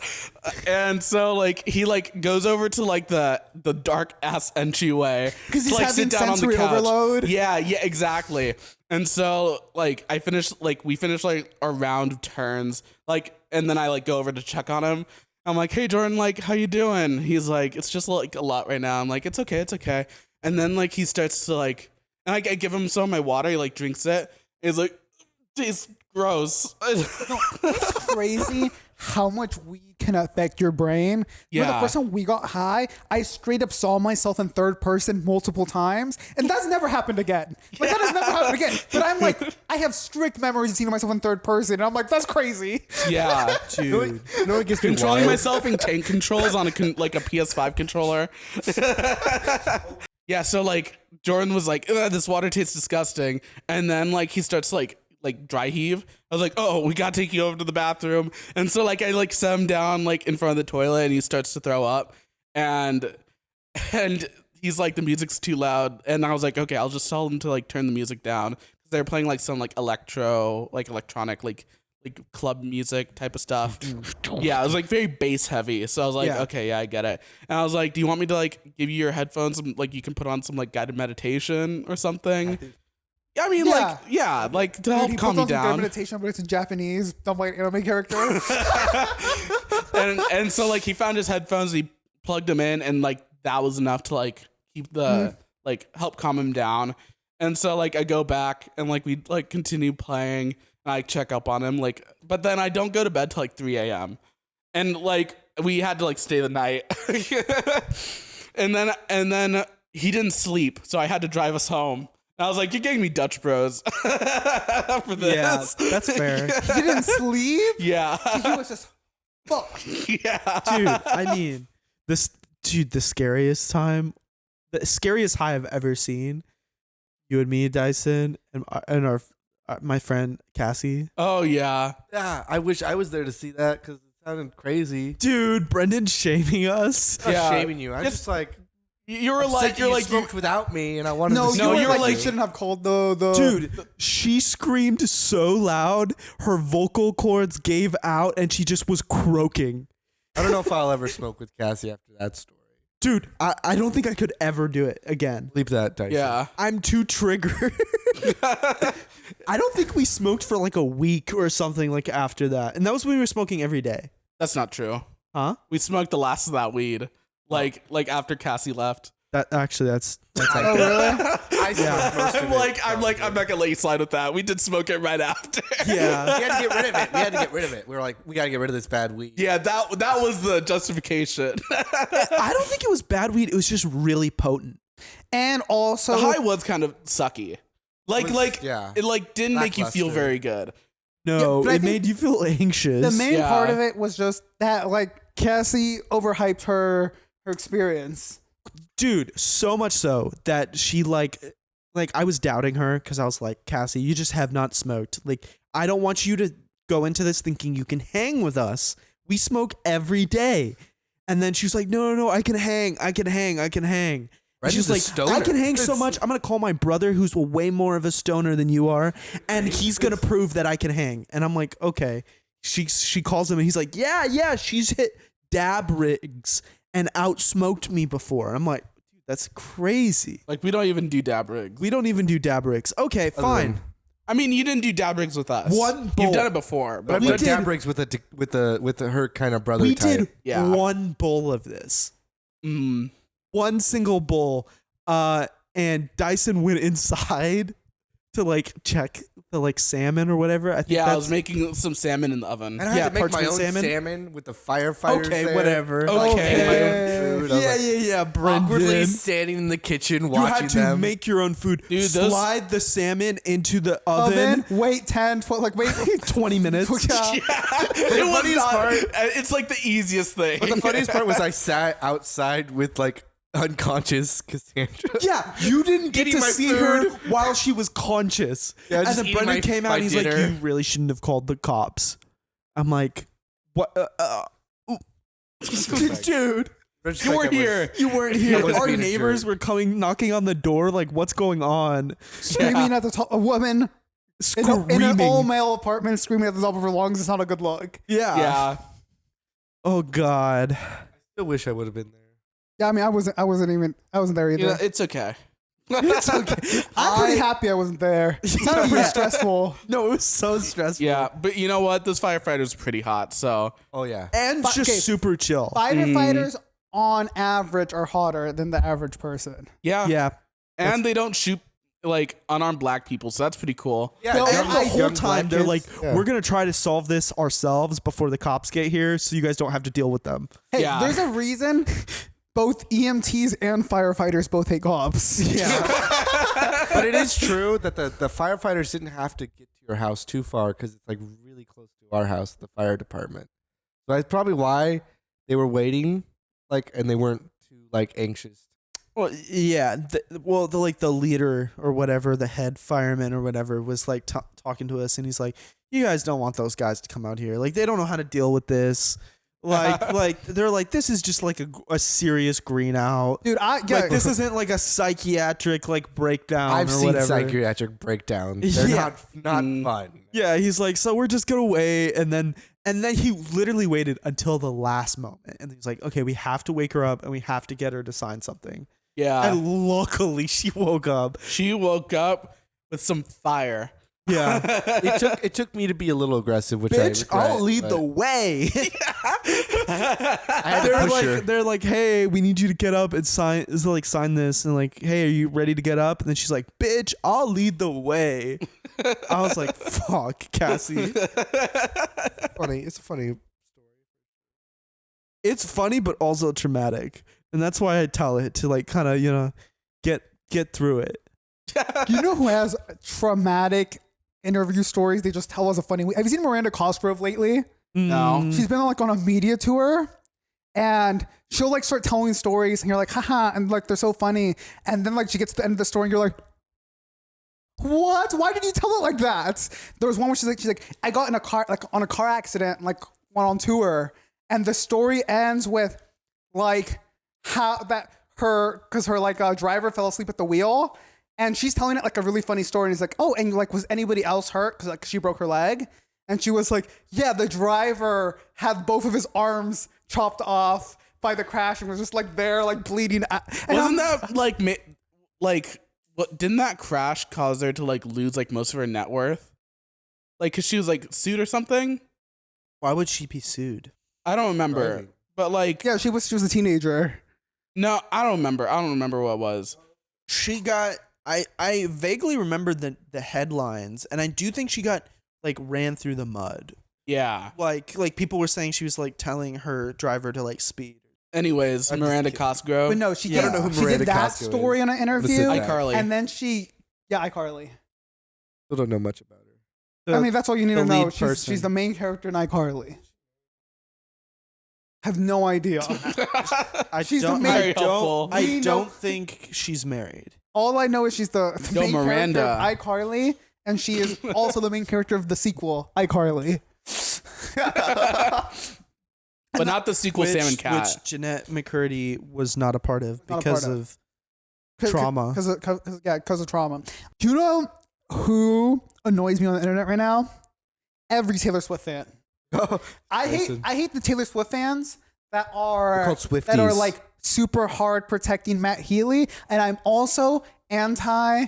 And so like he like goes over to like the dark ass entryway 'Cause he's to like having sit down on the sensory couch. overload. Yeah, exactly. And so like we finished like our round of turns, like, and then I like go over to check on him. I'm like, hey Jordan, like how you doing? He's like, it's just like a lot right now. I'm like, it's okay. And then like he starts to like, and I give him some of my water, he like drinks it. He's like, he's gross. It's crazy how much weed can affect your brain. Yeah. The first time we got high, I straight up saw myself in third person multiple times, and that's never happened again. Like that has never happened again. But I'm like, I have strict memories of seeing myself in third person, and I'm like, that's crazy. Yeah, Dude. You know what gets me controlling wild? myself in tank controls on like a PS5 controller. Yeah, so like Jordan was like, this water tastes disgusting, and then like he starts like dry heave. I was like, oh, we gotta take you over to the bathroom. And so like I like set him down like in front of the toilet, and he starts to throw up, and he's like, the music's too loud, and I was like, okay, I'll just tell him to like turn the music down, because they're playing like some like electronic like club music type of stuff. Yeah, it was like very bass heavy. So I was like, okay, yeah, I get it. And I was like, do you want me to like give you your headphones and like you can put on some like guided meditation or something? I mean, like to help calm me down. Meditation, but it's in Japanese. Some like anime character. and so like he found his headphones, he plugged them in, and like that was enough to like keep the like help calm him down. And so like I go back and like we like continue playing, and I check up on him, like, but then I don't go to bed till like 3 a.m. and like we had to like stay the night. and then he didn't sleep, so I had to drive us home. I was like, you're getting me Dutch Bros for this. Yeah, that's fair. He didn't sleep? Yeah. He was just, fuck. Yeah. Dude, I mean, the scariest high I've ever seen, you and me, Dyson, and my friend Cassie. Oh, yeah. Yeah, I wish I was there to see that, because it sounded crazy. Dude, Brendan shaming us. I'm not Yeah. shaming you. I'm just like, You were like, you smoked without me, and I wanted to No, smoke you were with like, you. you shouldn't have called the Dude, she screamed so loud, her vocal cords gave out, and she just was croaking. I don't know if I'll ever smoke with Cassie after that story. Dude, I don't think I could ever do it again. Bleep that, Dyson. Yeah. I'm too triggered. I don't think we smoked for like a week or something like after that. And that was when we were smoking every day. That's not true. Huh? We smoked the last of that weed, like after Cassie left. That's Oh, really? I smoked most of it. I'm not gonna let you slide with that. We did smoke it right after. yeah. We had to get rid of it. We were like, we got to get rid of this bad weed. Yeah, that was the justification. I don't think it was bad weed. It was just really potent. And also, The high was kind of sucky. Yeah. It like didn't make you feel Lackluster. very good. No, but I it think made you feel anxious. the main Yeah. part of it was just that, like, Cassie overhyped her experience. Dude, so much so that she like I was doubting her because I was like, Cassie, you just have not smoked. Like, I don't want you to go into this thinking you can hang with us. We smoke every day. And then she was like, no, I can hang. And she's like, I can hang so much. I'm going to call my brother, who's way more of a stoner than you are, and he's going to prove that I can hang. And I'm like, okay. She calls him, and he's like, yeah, she's hit dab rigs and outsmoked me before. I'm like, dude, that's crazy. Like, we don't even do dab rigs. We don't even do dab rigs. Okay, fine. I mean, you didn't do dab rigs with us. One bowl. You've done it before, But I've but done did- dab rigs with her kind of brother We type. did Yeah. one bowl of this. mm, One single bowl. And Dyson went inside to like check the like salmon or whatever. I think yeah, I that's was making some salmon in the oven. And I had Yeah, to make my parchment own salmon. salmon with the firefighters okay, there. whatever. Okay. Making my own food. I was like, Yeah, Brendan. awkwardly standing in the kitchen You watching had to them. make your own food. Dude, those- Slide the salmon into the oven. Wait 10, 12, like, wait. 20 minutes. Yeah. It was funniest not, part- it's like the easiest thing. But the funniest part was I sat outside with like unconscious Cassandra. Yeah, you didn't get Eating to my see food. her while she was conscious. Yeah, and just then eating Brendan came out my and he's dinner. like, you really shouldn't have called the cops. I'm like, what? Dude, Just You like were I was- here. you weren't here. was Our being a neighbors jerk. were coming, knocking on the door like, what's going on? Screaming at the top, a woman in Screaming. an all-male apartment screaming at the top of her lungs is not a good look. Yeah. Yeah. Oh, God. Still wish I would have been there. Yeah, I mean, I wasn't there either. You know, it's okay. It's okay. I'm pretty happy I wasn't there. It sounded pretty Yeah. stressful. No, it was so stressful. Yeah, but you know what? Those firefighters are pretty hot, so Oh yeah. And But- just okay. super chill. Firefighters on average are hotter than the average person. yeah. Yeah. And they don't shoot like unarmed black people, so that's pretty cool. Yeah, No, And young- the whole young time black they're like, kids. Yeah. we're gonna try to solve this ourselves before the cops get here, so you guys don't have to deal with them. Hey, Yeah. there's a reason both EMTs and firefighters both hate cops. Yeah. But it is true that the firefighters didn't have to get to your house too far because it's like really close to our house, the fire department. So that's probably why they were waiting, like, and they weren't too like anxious. Well, yeah. The leader or whatever, the head fireman or whatever, was like talking to us, and he's like, "You guys don't want those guys to come out here. Like, they don't know how to deal with this. Like they're like, this is just like a serious green out. Dude, Like, this isn't like a psychiatric like breakdown. I've or seen whatever. psychiatric breakdowns. They're Yeah. not fun. Yeah, he's like, so we're just gonna wait, and then he literally waited until the last moment, and he's like, okay, we have to wake her up, and we have to get her to sign something. Yeah. And luckily, she woke up. She woke up with some fire. Yeah, It took me to be a little aggressive, which bitch, I regret, I'll lead but the way. I had to push her. They're like, hey, we need you to get up and sign this, and like, hey, are you ready to get up? And then she's like, bitch, I'll lead the way. I was like, fuck, Cassie. Funny. It's a funny. It's funny, but also traumatic, and that's why I tell it to like kind of get through it. You know who has traumatic interview stories? They just tell us a funny. Have you seen Miranda Cosgrove lately? No. Mm. She's been like on a media tour, and she'll like start telling stories, and you're like, haha, and like they're so funny, and then like she gets to the end of the story, and you're like, what? Why did you tell it like that? There was one where she's like, I got in a car, like on a car accident, like went on tour, and the story ends with like how that because her like driver fell asleep at the wheel. And she's telling it like a really funny story. And he's like, oh, and like, was anybody else hurt? Because like she broke her leg. And she was like, yeah, the driver had both of his arms chopped off by the crash and was just like there, like bleeding. Wasn't that like what? Didn't that crash cause her to like lose like most of her net worth? Like, cause she was like sued or something. Why would she be sued? I don't remember. Right. But like, Yeah, she was a teenager. no, I don't remember. I don't remember what it was. She got. I vaguely remember the headlines, and I do think she got like ran through the mud. Yeah. Like people were saying she was like telling her driver to like speed. Anyways, I'm just Miranda kidding. Cosgrove. But no, she Yeah, I did, don't know who she Miranda did that Cosgrove story is. in an interview. Listen to that. iCarly. And then iCarly. Still don't know much about her. I mean, that's all you need the to know. lead She's person. the main character in iCarly. Have no idea. She's the don't, main- Very helpful. I We know- don't think she's married. All I know is she's the Yo, main Miranda. character of iCarly, and she is also the main character of the sequel, iCarly. But not the sequel, Sam and Cat. Which Jeanette McCurdy was not a part of Not a because part of trauma. Because of trauma. Do you know who annoys me on the internet right now? Every Taylor Swift fan. I hate the Taylor Swift fans that are They're called Swifties. that are like super hard protecting Matt Healy, and I'm also anti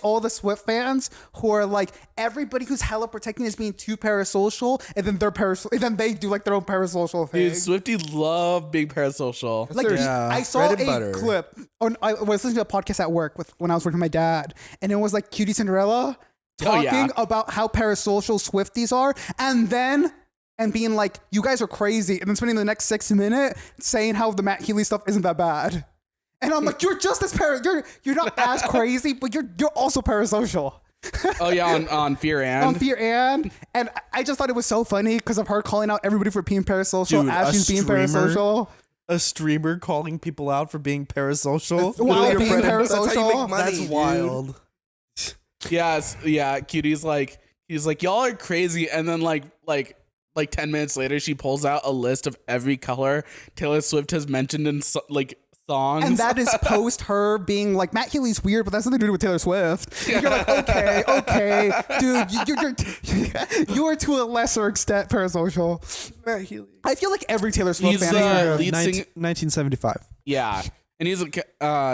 all the Swift fans who are like everybody who's hella protecting is being too parasocial, and then they do like their own parasocial thing. Dude, Swifties love being parasocial. Like Yeah. I saw Bread and a butter. clip. I was listening to a podcast at work when I was working with my dad, and it was like Cutie Cinderella Oh, talking yeah. about how parasocial Swifties are, and being like, "You guys are crazy," and then spending the next 6 minutes saying how the Matt Healy stuff isn't that bad. And I'm like, "You're just as you're not as crazy, but you're also parasocial." Oh yeah, on Fear and. On Fear and I just thought it was so funny because of her calling out everybody for being parasocial Dude, as a she's being streamer? parasocial. A streamer calling people out for being parasocial. While Your being bread and- that's how you make parasocial. money, That's dude. wild. Yes, yeah. Cutie's like, he's like, y'all are crazy, and then like 10 minutes later, she pulls out a list of every color Taylor Swift has mentioned in like songs. And that is post her being like, Matt Healy's weird, but that's nothing to do with Taylor Swift. You're like, okay, dude, you are to a lesser extent parasocial. Matt Healy. I feel like every Taylor Swift He's, fan. is lead singer. 1975. Yeah, and he's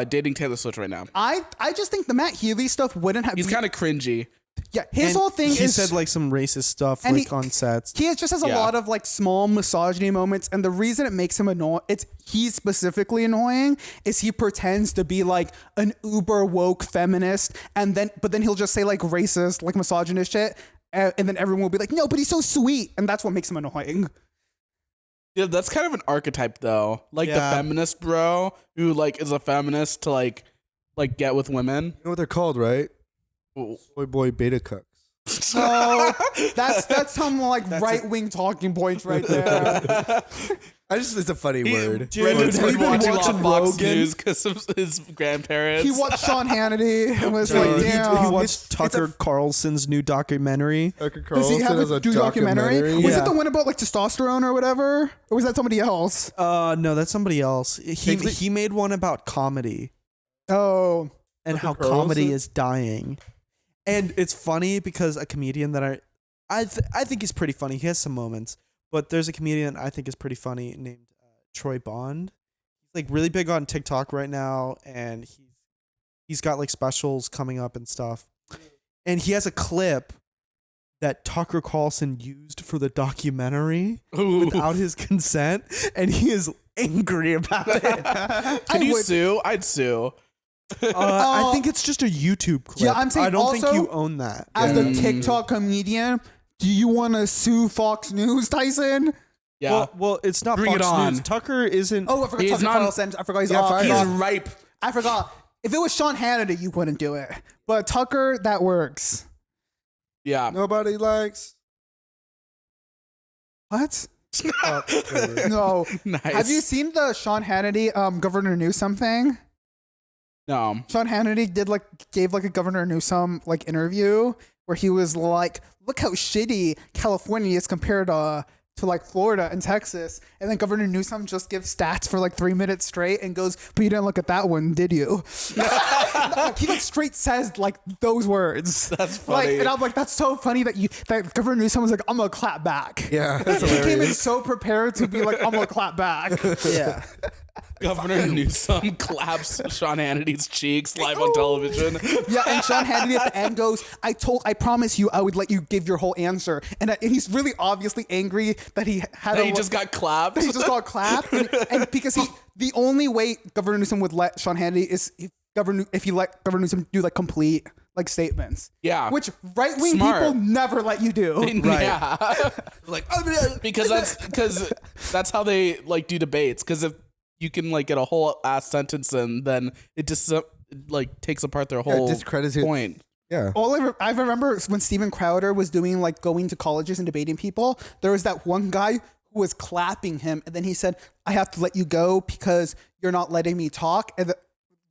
dating Taylor Swift right now. I just think the Matt Healy stuff wouldn't have. He's kind of cringy. Yeah, his And whole thing he is said like some racist stuff and like he- on sets. he just has a Yeah. lot of like small misogyny moments, and the reason it makes him annoying, he's specifically annoying, is he pretends to be like an uber woke feminist, and then he'll just say like racist, like misogynist shit, and then everyone will be like, no, but he's so sweet, and that's what makes him annoying. Yeah, that's kind of an archetype though. Like the Yeah. feminist bro who like is a feminist to like get with women. You know what they're called, right? Ooh. Soy boy beta cucks. So that's some like right wing talking points right there. It's a funny word. Brendan's have you been been watching a lot of watching Fox Rogan? News because of his grandparents. He watched Sean Hannity and was Dude, like, he damn. watched Tucker Carlson's new documentary. Tucker Does he Carlson have has a a documentary? Was Yeah. it the one about like testosterone or whatever? Or was that somebody else? No, that's somebody else. Basically- He made one about comedy Oh. and Tucker how Carlson? comedy is dying. And it's funny because a comedian that I think he's pretty funny. He has some moments, but there's a comedian I think is pretty funny named Troy Bond. He's like really big on TikTok right now, and he's got like specials coming up and stuff. And he has a clip that Tucker Carlson used for the documentary Ooh. without his consent, and he is angry about it. Can you would- sue? I'd sue. I think it's just a YouTube clip. Yeah, I'm saying I don't think also- you own that. As a TikTok comedian, do you want to sue Fox News, Tyson? Yeah. Well, it's not Bring it Fox on. News. Tucker isn't. Oh, I forgot He's Tucker not- Carlson. I forgot he's Yeah, off. fine. He's I ripe. forgot. If it was Sean Hannity, you wouldn't do it. But Tucker, that works. Yeah. Nobody likes. What? Oh, whatever. No. Nice. Have you seen the Sean Hannity Governor Newsom thing? No. Sean Hannity gave like a Governor Newsom like interview where he was like, "Look how shitty California is compared to like Florida and Texas," and then Governor Newsom just gives stats for like 3 minutes straight and goes, "But you didn't look at that one, did you?" He like straight says like those words. That's funny. Like, and I'm like, that's so funny that Governor Newsom was like, "I'm gonna clap back." Yeah, that's He came in hilarious. so prepared to be like, "I'm gonna clap back." Yeah. Governor Newsom claps Sean Hannity's cheeks live on television. Yeah, and Sean Hannity at the end goes, I promise you I would let you give your whole answer. And he's really obviously angry that he had He just got clapped. he just got clapped. And because the only way Governor Newsom would let Sean Hannity is if he let Governor Newsom do like complete like statements. Yeah. Which right-wing Smart. people never let you do. Yeah. Like because that's how they like do debates. Because if you can like get a whole ass sentence in, then it just like takes apart their whole discredits it. point. Yeah. I remember when Steven Crowder was doing like going to colleges and debating people, there was that one guy who was clapping him, and then he said, "I have to let you go because you're not letting me talk, and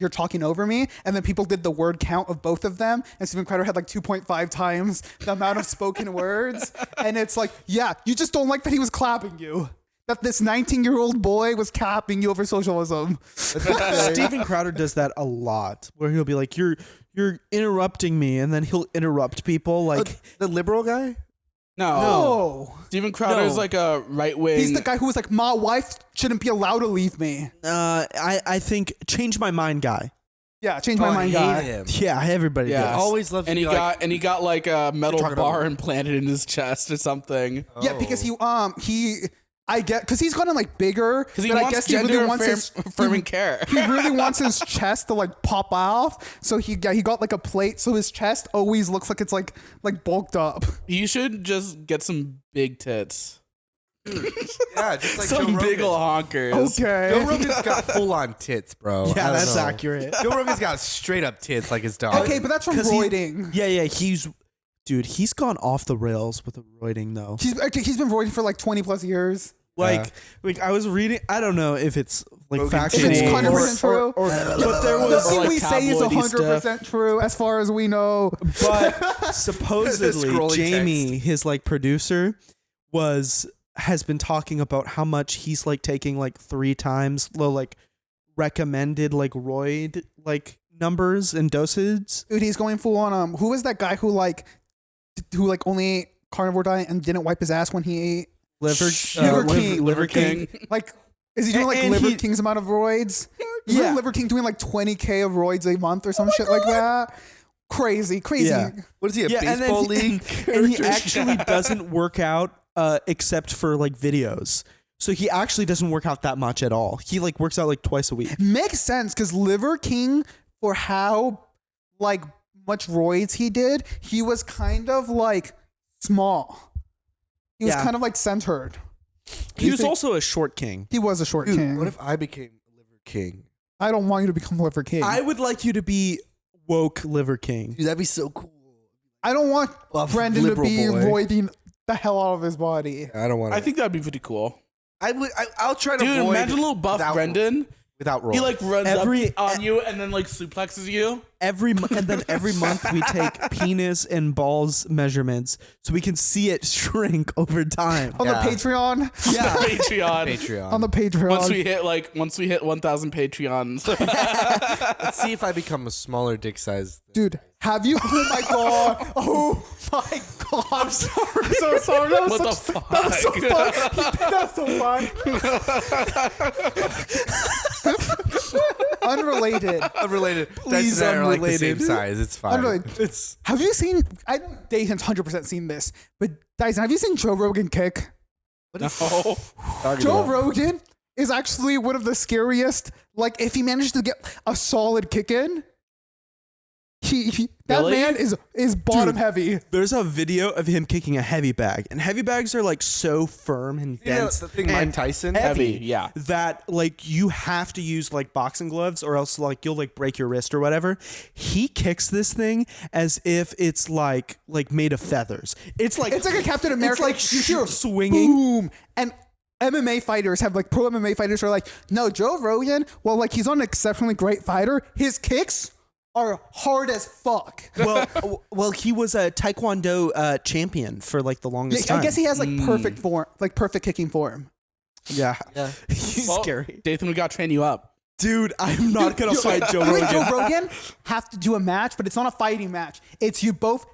you're talking over me." And then people did the word count of both of them, and Steven Crowder had like 2.5 times the amount of spoken words. And it's like, yeah, you just don't like that he was clapping you. That this 19-year-old boy was capping you over socialism. Steven Crowder does that a lot, where he'll be like, "You're interrupting me," and then he'll interrupt people. Like, The liberal guy? No. Oh, Steven Crowder is No. like a right wing. he's the guy who was like, "My wife shouldn't be allowed to leave me." I think change my mind, guy. Yeah, change my mind, guy. him. Yeah, everybody Yeah. does. Always loves And to he be like, got like a metal talking bar about- implanted in his chest or something. Yeah, because I get because he's gotten like bigger. Because he but I wants guess he gender really wants his affirming care. he really wants his chest to like pop off. So he got like a plate, so his chest always looks like it's like bulked up. You should just get some big tits. yeah, just like Some Joe big Rogan. ol' honkers. Okay. Joe Rogan's got full on tits, bro. I Yeah, don't that's know. accurate. Joe Rogan's got straight up tits like his dog. Okay, but that's from 'Cause he- roiding. Yeah, he's gone off the rails with the roiding though. He's been roiding for like 20 plus years. Like I was reading. I don't know if it's like Rogan factual. If it's Shitty. 100% true. But there The was thing like we say is tabloidy 100% true as far as we know. But supposedly Scrolling Jamie, his like producer, has been talking about how much he's like taking like 3 times the like recommended like roid like numbers and dosage. Dude, he's going full on. Who was that guy who only ate carnivore diet and didn't wipe his ass when he ate? Liver Liver King. Like, is he doing like And Liver he- King's amount of roids? Yeah. Isn't Liver King doing like 20K of roids a month or some shit like that? Crazy. Yeah. What is he, a Yeah, and then baseball he- league And he character? actually doesn't work out except for like videos. So he actually doesn't work out that much at all. He like works out like twice a week. Makes sense because Liver King, for how like much roids he did, he was kind of like small. He was Yeah. kind of like centered. He was also a short king. He was a short Dude, king. what if I became Liver King? I don't want you to become Liver King. I would like you to be woke liver king. Dude, that'd be so cool. I don't want Buff Brendan to liberal be boy. voiding the hell out of his body. I don't want. I think that'd be pretty cool. I'll try to Dude, avoid imagine a little buff without- Brendan. without roll. He like runs Every- up on you and then like suplexes you. And then every month we take penis and balls measurements so we can see it shrink over time. On Yeah. the Patreon. Yeah. Patreon. Patreon. On the Patreon. Once we hit 1,000 Patreons. Let's see if I become a smaller dick size. Dude, have you? Oh my god! Oh my god! I'm sorry. I'm so sorry. That was What such, the That was so fuck? fun. That was so fun. Unrelated. Unrelated. Please, Dyson and I are like the same unrelated. size. It's fine. Unrelated. Have you seen? I know Dathan's 100% seen this, but Dyson, have you seen Joe Rogan kick? No. Joe Rogan is actually one of the scariest. Like, if he manages to get a solid kick in, that Really? man is bottom Dude. heavy. There's a video of him kicking a heavy bag, and heavy bags are like so firm and You know, dense the thing, Mike and Tyson. Heavy, yeah. that like you have to use like boxing gloves or else like you'll like break your wrist or whatever. He kicks this thing as if it's like made of feathers. It's like A Captain America. It's like you hear swinging. boom, and MMA fighters have like pro MMA fighters are like, no, Joe Rogan. Well, like he's not an exceptionally great fighter. His kicks are hard as fuck. Well, he was a Taekwondo champion for like the longest time. I guess he has like perfect form, like perfect kicking form. Yeah. Yeah. He's Well, scary. Dathan, we got to train you up. Dude, I'm not going to fight Joe You and Rogan. Joe Rogan have to do a match, but it's not a fighting match. It's you both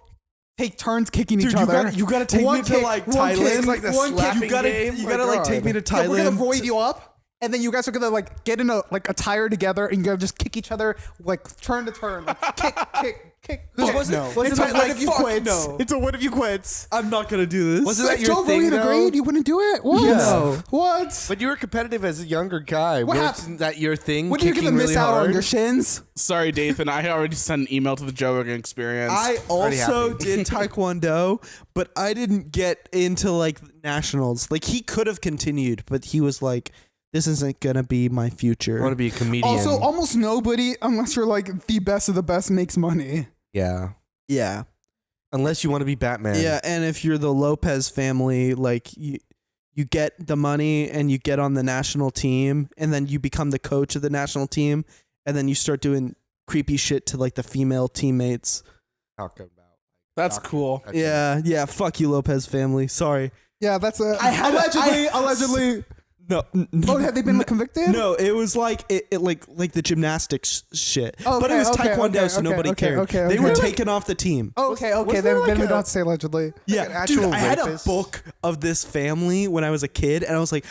take turns kicking Dude, each other. you gotta take One me to kick, like one Thailand. kick, like the one kick. slapping You gotta, game? you My gotta like God. take me to Yeah, Thailand. we're gonna void you up, and then you guys are gonna like get in a tire together, and you're gonna just kick each other like turn to turn, like, kick, kick, kick. This kick. wasn't- No. wasn't It's a that win like, if you fuck quit. no. It's a win if you quit. I'm not gonna do this. Wasn't that If your Joe thing, Rogan though? agreed, you wouldn't do it. What? Yeah. What? But you were competitive as a younger guy. What Wasn't happened? that your thing? When are you gonna kicking miss really out hard? on your shins? Sorry, Dathan. I already sent an email to the Joe Rogan Experience. I Already also happening. did Taekwondo, but I didn't get into like nationals. Like he could have continued, but he was like, "This isn't gonna be my I want to future." be a comedian. Also, almost nobody, unless you're like the best of the best, makes money. yeah. Yeah, Unless you want to be Batman. yeah. And if you're the Lopez family, like you get the money and you get on the national team, and then you become the coach of the national team, and then you start doing creepy shit to like the female teammates. Talk about. That's cool. Yeah. Fuck you, Lopez family. Sorry. Yeah, that's a I had- allegedly. No. Oh, have they been convicted? No, it was like it like the gymnastics shit. Okay, But it was okay, Taekwondo, okay, so okay, nobody okay, cared. okay, They were okay. taken off the team. Oh, okay. Was Then there we like don't say allegedly. Yeah, an actual dude, I had a rapist? book of this family when I was a kid, and I was like,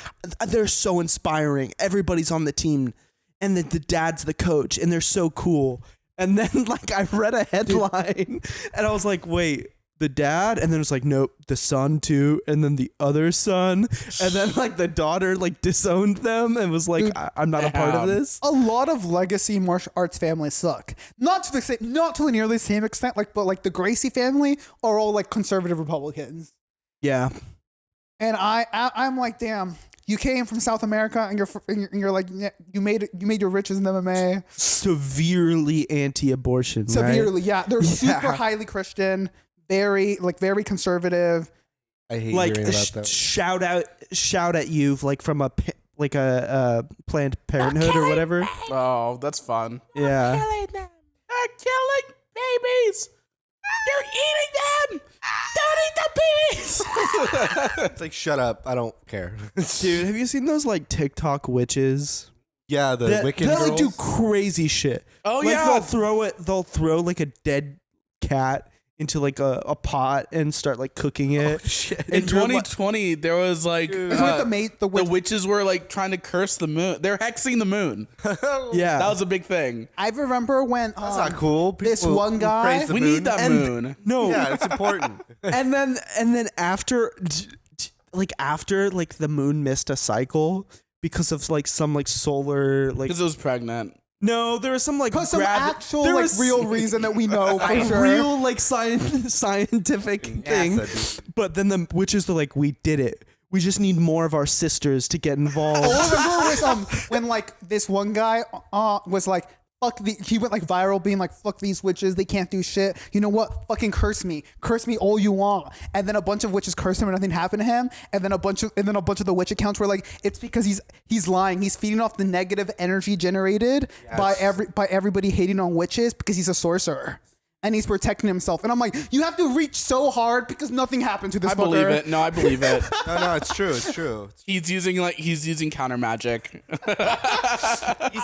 they're so inspiring. Everybody's on the team, and the dad's the coach, and they're so cool. And then like I read a headline, and I was like, wait. The dad, and then it's like, nope, the son too, and then the other son, and then like the daughter like disowned them and was like, Dude, I'm not a part of damn. this. A lot of legacy martial arts families suck. Not to the nearly same extent, but like the Gracie family are all like conservative Republicans. Yeah. And I'm like, damn, you came from South America, and you're like, yeah, you made your riches in MMA. Severely anti-abortion, right? Severely, yeah. They're Yeah. super highly Christian, very conservative. I hate Like hearing about that. shout at you like from a Planned Parenthood or whatever. Oh, that's fun. Yeah. Killing them. They're killing babies. They're eating them. Don't eat the babies. It's like, shut up. I don't care. Dude, have you seen those like TikTok witches? Yeah, the That Wiccan like girls. do crazy shit. Oh, like, yeah. they'll throw like a dead cat into like a pot and start like cooking it. Oh, shit. In And you're like- 2020, there was like Isn't it the the witches were like trying to curse the moon. They're hexing the moon. yeah, That was a big thing. I remember when That's not cool. this People one guy- praise the We moon. need that And- moon. no, Yeah, it's important. and then after the moon missed a cycle because of like some like solar like Because it was pregnant. no, there was some like some actual there like was real reason that we know for a sure. real like scientific thing. NASA, dude. But then the witches are like, we did it. We just need more of our sisters to get involved. All I remember was when like this one guy was like, he went like viral being like, fuck these witches, they can't do shit. You know what? Fucking curse me all you want. And then a bunch of witches cursed him and nothing happened to him. And then a bunch of the witch accounts were like, it's because he's lying. He's feeding off the negative energy generated by everybody hating on witches because he's a sorcerer. And he's protecting himself. And I'm like, you have to reach so hard because nothing happened to this I fucker. believe it. No, I believe it. No, it's true. It's true. He's using counter magic. He's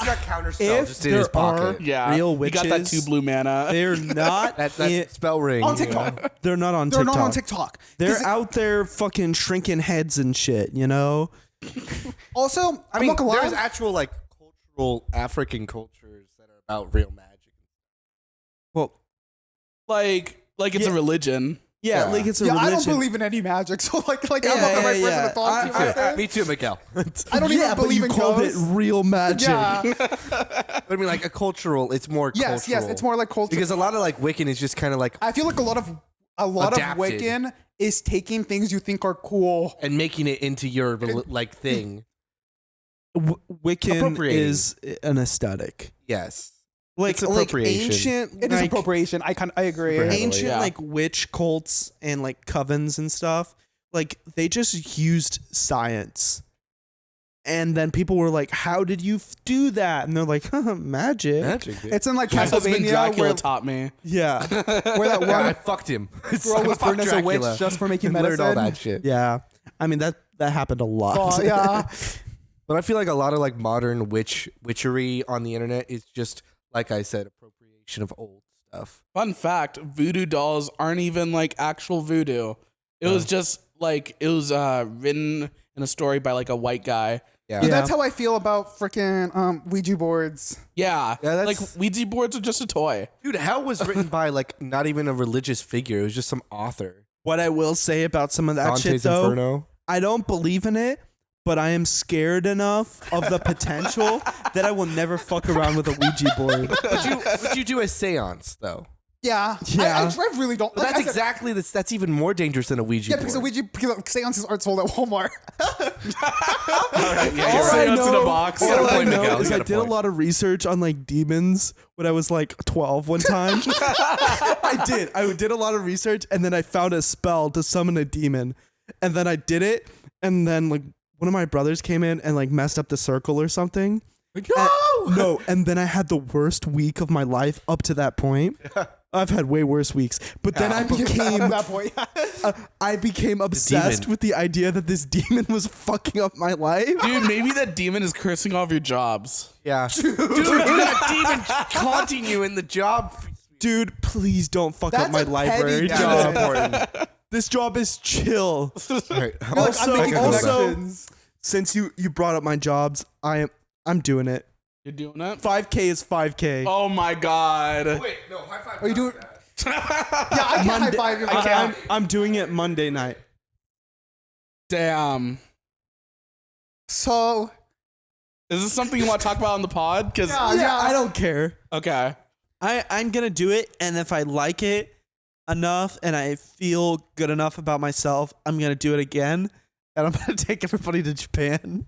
got counter spell If just in his there are pocket. Yeah, real he got that witches, 2 blue mana. they're not That spell ring. On TikTok. they're not on They're TikTok. not on TikTok. They're out there fucking shrinking heads and shit, you know? Also, I mean, I'm not gonna there's lie. actual like cultural African cultures that are about real magic. Well, like it's a religion. yeah, Yeah. like it's a Yeah, religion. I don't believe in any magic, so like I'm not the Yeah, right person yeah. to talk to. about this. Me too, Miguel. I don't yeah, even but believe you in called ghosts. it real magic. Yeah. But I mean, like a cultural. It's more Yes, cultural. yes, it's more like culture. because a lot of like Wiccan is just kind of like I feel like a lot of Adapted. Wiccan is taking things you think are cool. and making it into your like thing. Wiccan Appropriating. is an aesthetic. Yes. Like, It's like appropriation. ancient, It is like, appropriation. I agree. Super heavily. ancient Yeah. like witch cults and like covens and stuff. Like they just used science. And then people were like, how did you do that? And they're like, magic. Magic. Dude. It's in like My husband Castlevania Dracula where taught me. Yeah. that Yeah, I one fucked him. girl was born as a witch Dracula. just for making Learned medicine. all that shit. Yeah. I mean, that happened a lot. Oh, yeah. But I feel like a lot of like modern witchery on the internet is just like I said, appropriation of old stuff. Fun fact: voodoo dolls aren't even like actual voodoo. It was just like it was written in a story by like a white guy. Yeah. Dude, Yeah. that's how I feel about freaking Ouija boards. Yeah, Yeah, like that's- Ouija boards are just a toy. Dude, Hell was written by like not even a religious figure. It was just some author. What I will say about some of that shit, Dante's though, Inferno. I don't believe in it, but I am scared enough of the potential that I will never fuck around with a Ouija board. Would you do a seance though? Yeah. Yeah. I really don't. But like, that's I said- exactly that's even more dangerous than a Ouija Yeah, board. because the Ouija seances aren't sold at Walmart. Yeah, All you're I right. It's in know- a box. all You got a I point, know Miguel. is You I got a did a point. lot of research on like demons when I was like 12 one time. I did a lot of research and then I found a spell to summon a demon. And then I did it and then like one of my brothers came in and like messed up the circle or something. No, and then I had the worst week of my life up to that point. I've had way worse weeks, but then I At became that point. I became obsessed with the idea that this demon was fucking up my life. Dude, maybe that demon is cursing off your jobs. Yeah. Dude, you got demon taunting you in the job. Dude, please don't fuck up That's my a library petty job. important. This job is chill. All right. Like, Also- I'm making also- connections. Since you brought up my jobs, I'm doing it. You're doing it? 5K is 5K. Oh my god. Wait, no, high five. Are you doing? Yeah, I can't high five you. I'm doing it Monday night. Damn. So Is this something you want to talk about on the pod? Because yeah, I don't care. okay. I'm gonna do it, and if I like it enough and I feel good enough about myself, I'm gonna do it again, and I'm gonna take everybody to Japan.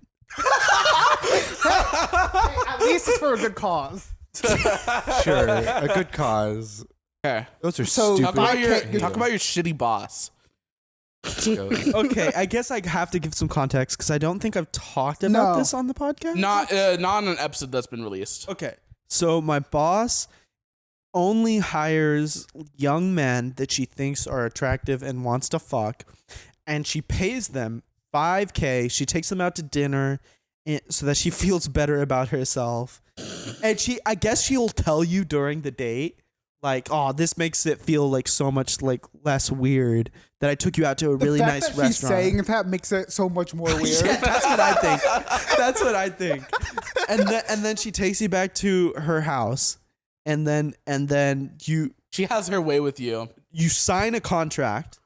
at least it's for a good cause. Sure, a good cause. Okay. Those are So, stupid. Talk about your shitty boss. Okay, I guess I have to give some context because I don't think I've talked about No. this on the podcast. Not on an episode that's been released. Okay, so my boss only hires young men that she thinks are attractive and wants to fuck, and she pays them $5K. She takes them out to dinner so that she feels better about herself. And I guess she'll tell you during the date, like, oh, this makes it feel like so much like less weird that I took you out to a really nice restaurant. He's saying that makes it so much more weird. Yeah, that's what I think. That's what I think. And then she takes you back to her house, and then She has her way with you. you sign a contract.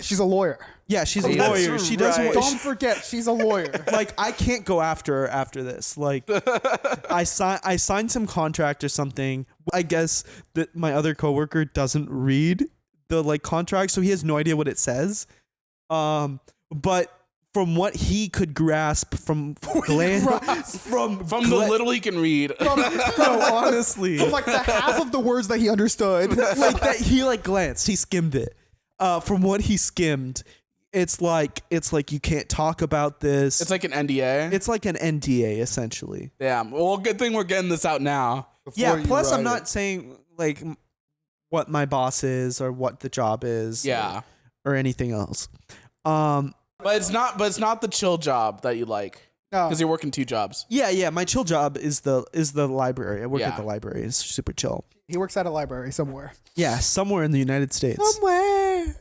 She's a lawyer. Yeah, she's a That's lawyer. She doesn't. right. Don't forget, she's a lawyer. Like, I can't go after her after this. Like, I signed some contract or something. I guess that my other coworker doesn't read the like contract, so he has no idea what it says. But from what he could grasp from from the little he can read. no, honestly, From like the half of the words that he understood. like that he like glanced, he skimmed it. From what he skimmed, it's like you can't talk about this. It's like an NDA. It's like an NDA essentially. Damn. Well, good thing we're getting this out now. Yeah. Plus, I'm not saying like what my boss is or what the job is. Yeah. Or anything else. But it's not the chill job that you like. No. Because you're working 2 jobs. Yeah. My chill job is the library. I work Yeah. at the library. It's super chill. He works at a library somewhere. Yeah, somewhere in the United States. Somewhere.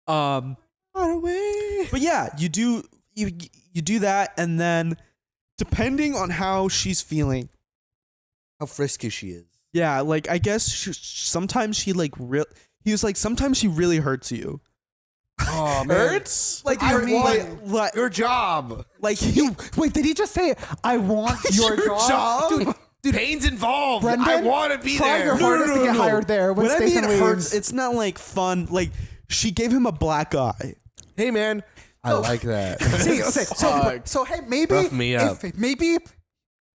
Far away. But yeah, you do that, and then depending on how she's feeling, How frisky she is. yeah, like I guess sometimes she like he was like sometimes she really hurts you. Oh, Hurts? Like I your mean, like Your job. like Wait, did he just say, I want your job? Dude, pain's involved. Brendan, I want to be try there. your hardest to get hired there when I mean Dathan it hurts, leaves. it's not like fun. Like she gave him a black eye. Hey, man. I like that. See, okay, so hey, maybe Rough me up. maybe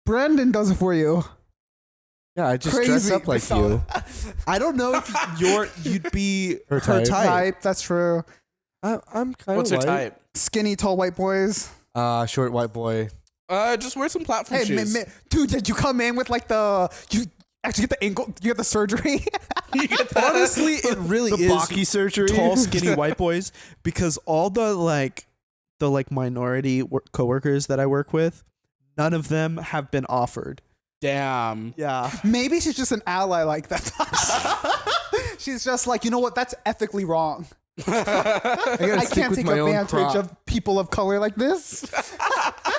Brendan does it for you. Yeah, I just Crazy. dress up like you. I don't know if you'd be Her her type. Type, that's true. I'm kind What's of her type? Skinny, tall white boys. Short white boy. Just wear some platform Hey, shoes. dude, did you come in with like you actually get the ankle? You get the surgery. You get that? Honestly, it really The is Baki surgery. tall, skinny white boys because all the minority coworkers that I work with, none of them have been offered. Damn. Yeah. Maybe she's just an ally like that. She's just like, you know what? That's ethically wrong. I can't take advantage of people of color like this.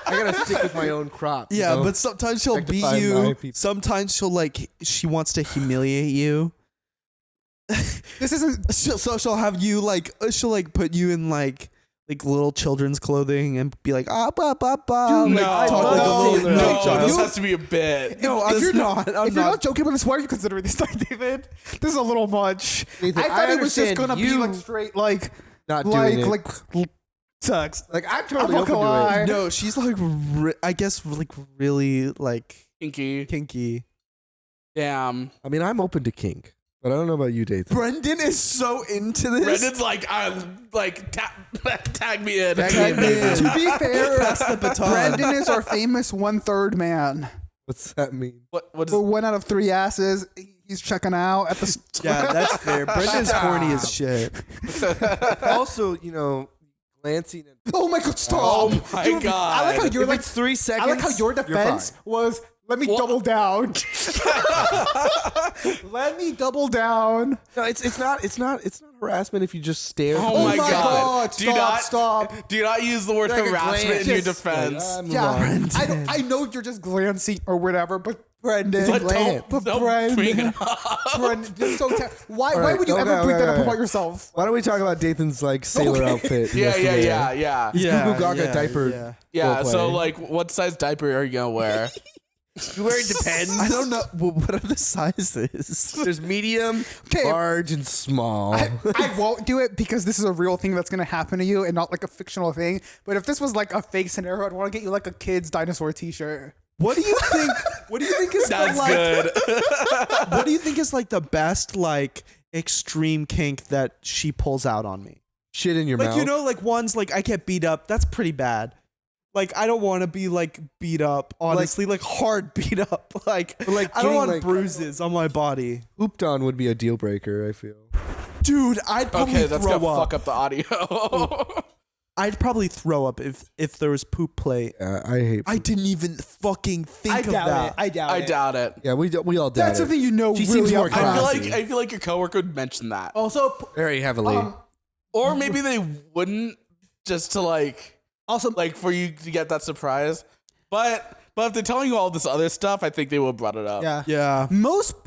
I gotta stick with my own crop. you Yeah, know? but sometimes she'll beat Rectify my you. people. Sometimes she wants to humiliate you. This isn't. She'll have you she'll put you in like little children's clothing and be like bah bah bah. Dude, like, I talk like a love- little no, child. this has to be a bit. No, if I'm you're not. I'm if you're not. not joking about this, why are you considering this stuff, David? This is a little much. Nathan, I thought I it was just understand gonna be you like straight, like not doing it. sucks. Like I'm totally I'm open not to gonna it. lie. No, she's like I guess like really like Kinky. kinky. Damn. I mean, I'm open to kink, but I don't know about you, Dathan. Brendan is so into this. Brendan's tag me in. Tag me in. To be fair, Pass the baton. Brendan is our famous 1/3 man. What's that mean? What is For 1 out of 3 asses, he's checking out at the. Yeah, that's fair. Brendan's horny as shit. Also, glancing at Oh my god! Stop! Oh my Dude, God. I like how you're if like. it's 3 seconds. I like how your you're defense fine. was. Let me What? double down. Let me double down. No, it's not harassment if you just stare. Oh, Oh my my God. God, stop. Do not use the word Like a harassment glance. in your Just defense. move Yeah, on. I know you're just glancing or whatever, but Brendan, But glance. don't bring it up. Brendan, you're so why right, would you okay, ever bring that up okay. about yourself? Why don't we talk about Dathan's sailor outfit? he Yeah, has to yeah, wear? yeah, yeah. Yeah, Google Gaga yeah, diaper. yeah. Yeah, Role so play. what size diaper are you gonna wear? Where it depends. I don't know. Well, what are the sizes? There's medium, Okay. large, and small. I won't do it because this is a real thing that's gonna happen to you and not like a fictional thing. But if this was like a fake scenario, I'd want to get you like a kid's dinosaur T-shirt. What do you think? What do you think is That's the, good. What do you think is the best extreme kink that she pulls out on me? Shit in your mouth. Ones I get beat up. That's pretty bad. I don't want to be beat up. Honestly, hard beat up. I don't getting, want bruises on my body. Hooped on would be a deal breaker, I feel. Dude, I'd probably Okay, that's throw gonna up. fuck up the audio. I'd probably throw up if there was poop play. Yeah, I hate. I didn't even fucking think of that. I doubt I it. doubt it. Yeah, we all doubt That's it. something you know She really seems more up classy. I feel like your coworker would mention that, Also, Very heavily. or maybe they wouldn't, just to also, like for you to get that surprise. But if they're telling you all this other stuff, I think they will have brought it up. Yeah.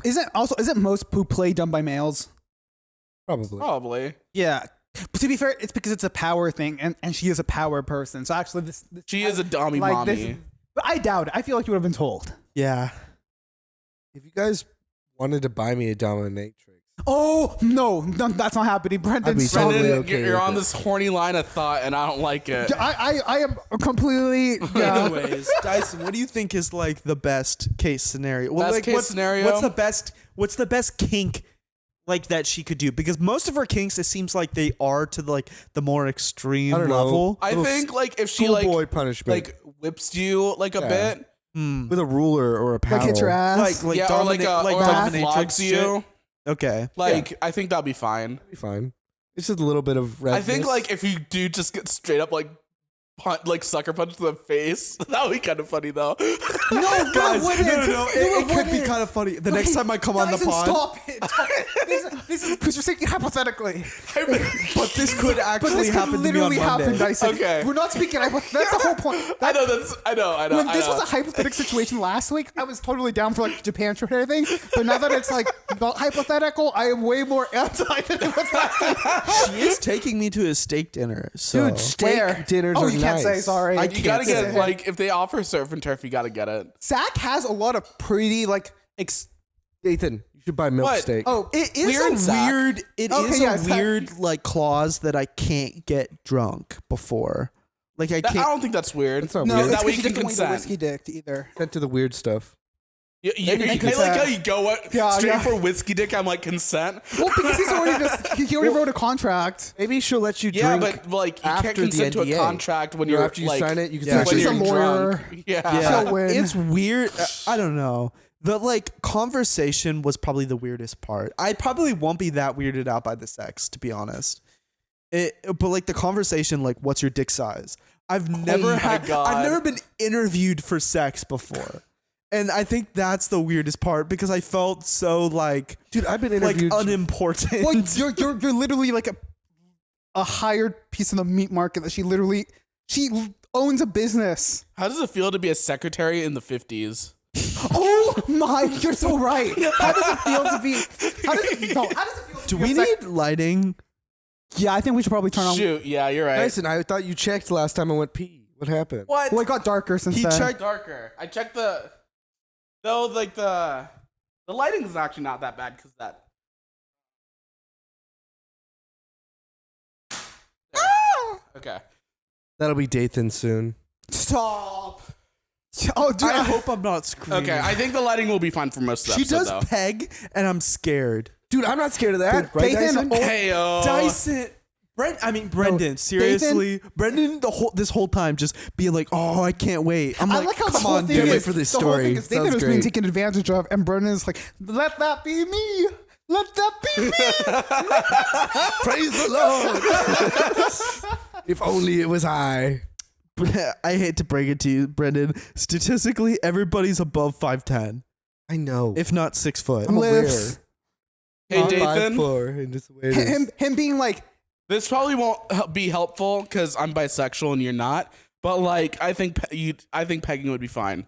Isn't most poop play done by males? Probably. Probably. Yeah. But to be fair, it's because it's a power thing, and she is a power person. So actually, this She is a dummy like mommy. this, but I doubt it. I feel like you would have been told. Yeah. If you guys wanted to buy me a dominatrix, Oh no, that's not happening, Brendan. I'd be stop totally it. Brendan, okay you're with on it. this horny line of thought, and I don't like it. I am completely. Yeah. Anyways, Dyson, what do you think is like the best case scenario? Well, Best like, case scenario? What's the best kink like that she could do? Because most of her kinks, it seems like they are to the more extreme I don't know. level. I think like if she schoolboy punishment, whips you like a Yeah. bit, with a ruler or a paddle. Like hit your ass. Like yeah, or like dominatrix flogs shit. you. Okay. Like I think that'll be fine. That'd be fine. It's just a little bit of redness. I think like if you do just get straight up like sucker punch to the face, that would be kind of funny though. No, Guys, wouldn't. no, You it could be wouldn't. kind of funny. The next time I come on the Dyson, pod, Stop it. This is because you're saying hypothetically. but this could But actually this could happen to me on literally happen, Monday. Dyson. Okay. We're not speaking hypothetical. That's the whole point. I know. When this was a hypothetical situation last week, I was totally down for like Japan trip and everything. But now that it's like not hypothetical, I am way more anti than it was last week. She is taking me to a steak dinner. So dude, steak Where? dinners Oh, are you can't say nice. sorry. you gotta say get it. like if they offer surf and turf, you gotta get it. Zach has a lot of pretty like. Dathan, you should buy milk What? steak. Oh, it is Clearance sack. weird. It Okay, is yeah, a Zach- weird like clause that I can't get drunk before. Like I I can't. don't think that's weird. That's not no, weird. it's That way 'cause you you can don't want the consent. whiskey dick either. Sent to the weird stuff. You and like how you go Yeah, straight yeah. for whiskey dick. I'm like consent. Well, because he already wrote a contract. Maybe she'll let you Yeah, drink. but like you after can't the consent to a NDA. contract when You know, you're after you like, sign it, you can Yeah. say She's when a you're lawyer. drunk. Yeah. Yeah, She'll win. it's weird. I don't know. The like conversation was probably the weirdest part. I probably won't be that weirded out by the sex, to be honest. But like the conversation, like, what's your dick size? I've never my God. I've never been interviewed for sex before, and I think that's the weirdest part because I felt so like dude, I've been like interviewed. unimportant. Well, you're literally like a hired piece of the meat market that she owns a business. How does it feel to be a secretary in the 50s? Oh my, you're so right. How does it feel to be? How does it feel? Do we need lighting? Yeah, I think we should probably turn on. Shoot, yeah, you're right. Dyson, I thought you checked last time I went pee. What happened? What? Well, it got darker since He then. checked. Darker. I checked the lighting is actually not that bad because that. Okay. That'll be Dathan soon. Stop. Oh, dude. I hope I'm not screaming. Okay, I think the lighting will be fine for most of the She does episode, peg, and I'm scared. Dude, I'm not scared of that. Right, Dathan, Dyson? though. Hey, Dyson. Brendan, seriously, Brendan, this whole time just being like, "Oh, I can't wait." I'm I like, like how the "Come whole on, thing dude." Can't wait is for this the whole story. thing is Dathan Sounds was being great. taken advantage of, and Brendan is like, "Let that be me. Let that be me." Praise the Lord. If only it was I. I hate to break it to you, Brendan. Statistically, everybody's above 5'10", I know. if not 6 foot. I'm Lifts. Hey, I'm Dathan. 5'4", and just the way it is. him being like, This probably won't be helpful because I'm bisexual and you're not. But like, I think pegging would be fine.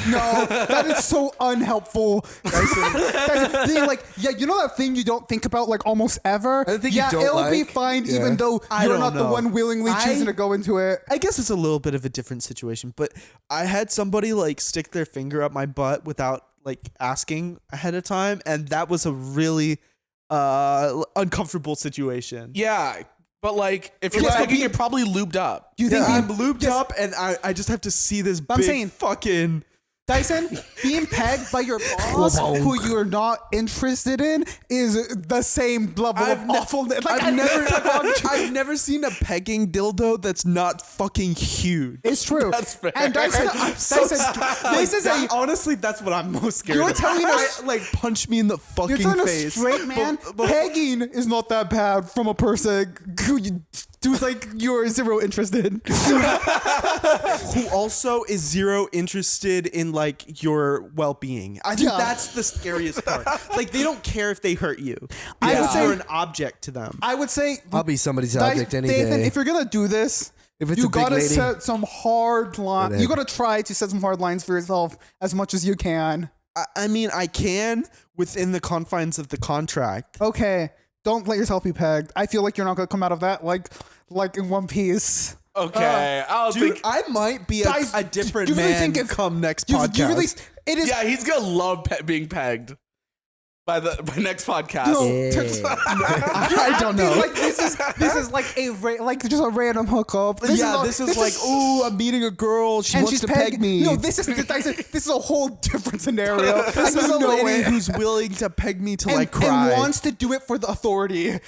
no, that is so unhelpful. That's being like, yeah, you know that thing you don't think about like almost ever. I think you yeah, don't it'll be like. fine, Yeah. even though I you're don't not the know. one willingly choosing to go into it. I guess it's a little bit of a different situation, but I had somebody like stick their finger up my butt without like asking ahead of time, and that was a really uncomfortable situation. Yeah, but like, if you're Yeah, pegging, you're probably lubed up. Do you think I'm being, lubed up, and I just have to see this I'm big saying- fucking. Dyson, being pegged by your boss who you're not interested in is the same level of awfulness. Like, I've never seen a pegging dildo that's not fucking huge. it's true. That's fair. And Dyson, this is a Honestly, that's what I'm most scared You're of. telling us- like punch me in the fucking you're telling a face. straight man But- pegging is not that bad from a person who you Dude's like, you're zero interested. Who also is zero interested in like your well-being. I think that's the scariest part. Like they don't care if they hurt you. I would say you're an object to them. I would say I'll be somebody's object any Dathan, day. if you're gonna do this, If it's you a big gotta lady. set some hard lines. You gotta try to set some hard lines for yourself as much as you can. I mean, I can within the confines of the contract. Okay, don't let yourself be pegged. I feel like you're not gonna come out of that like in one piece. Okay, I don't Dude, think. I might be Guys, a different do you really man think come next You podcast. really, it is. Yeah, he's gonna love being pegged by next podcast. No, I don't know. Like this is like like just a random hookup. This is like, ooh, I'm meeting a girl. She wants to peg me. No, this is a whole different scenario. This is a no lady way. who's willing to peg me to and, like cry and wants to do it for the authority. and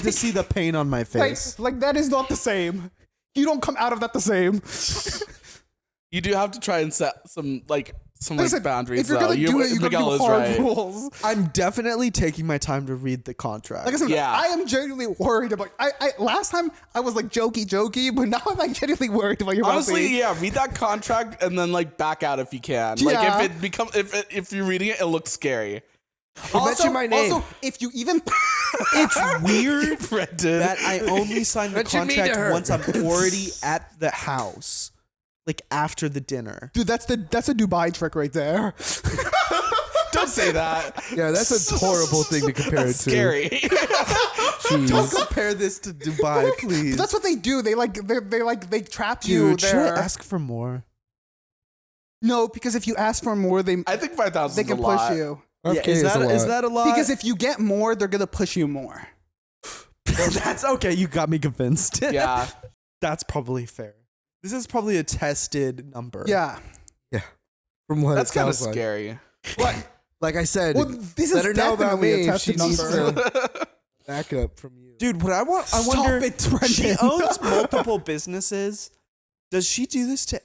to see the pain on my face. Like that is not the same. You don't come out of that the same. You do have to try and set some Listen, boundaries. if you're though. gonna do it, you gotta Miguel do is hard right. rules. I'm definitely taking my time to read the contract. Like I said, Yeah. I am genuinely worried about. I last time I was like jokey, but now I'm like genuinely worried about your Honestly, well-being. yeah, read that contract and then like back out if you can. Yeah. Like if you're reading it, it looks scary. mention my name. Also, if you even it's weird Brendan. that I only signed the Mention me to contract her. once I'm already at the house, like after the dinner. dude, that's a Dubai trick right there. Don't say that. Yeah, that's a horrible thing to compare it to. Scary. Don't Jeez. compare this to Dubai, please. That's what they do. They trap you Dude, should there. I ask for more? No, because if you ask for more, they I think 5,000 they is can a push lot. you. Yeah, RFK is a lot. that a lot? Because if you get more, they're gonna push you more. that's okay, you got me convinced. Yeah. That's probably fair. This is probably a tested number. Yeah. From what That's it kind of sounds like. scary. Like I said, Well, this let is her know about definitely me a if she tested needs number. to back up from you. Dude, what I Stop wonder, it, Brendan. she owns multiple businesses. Does she do this to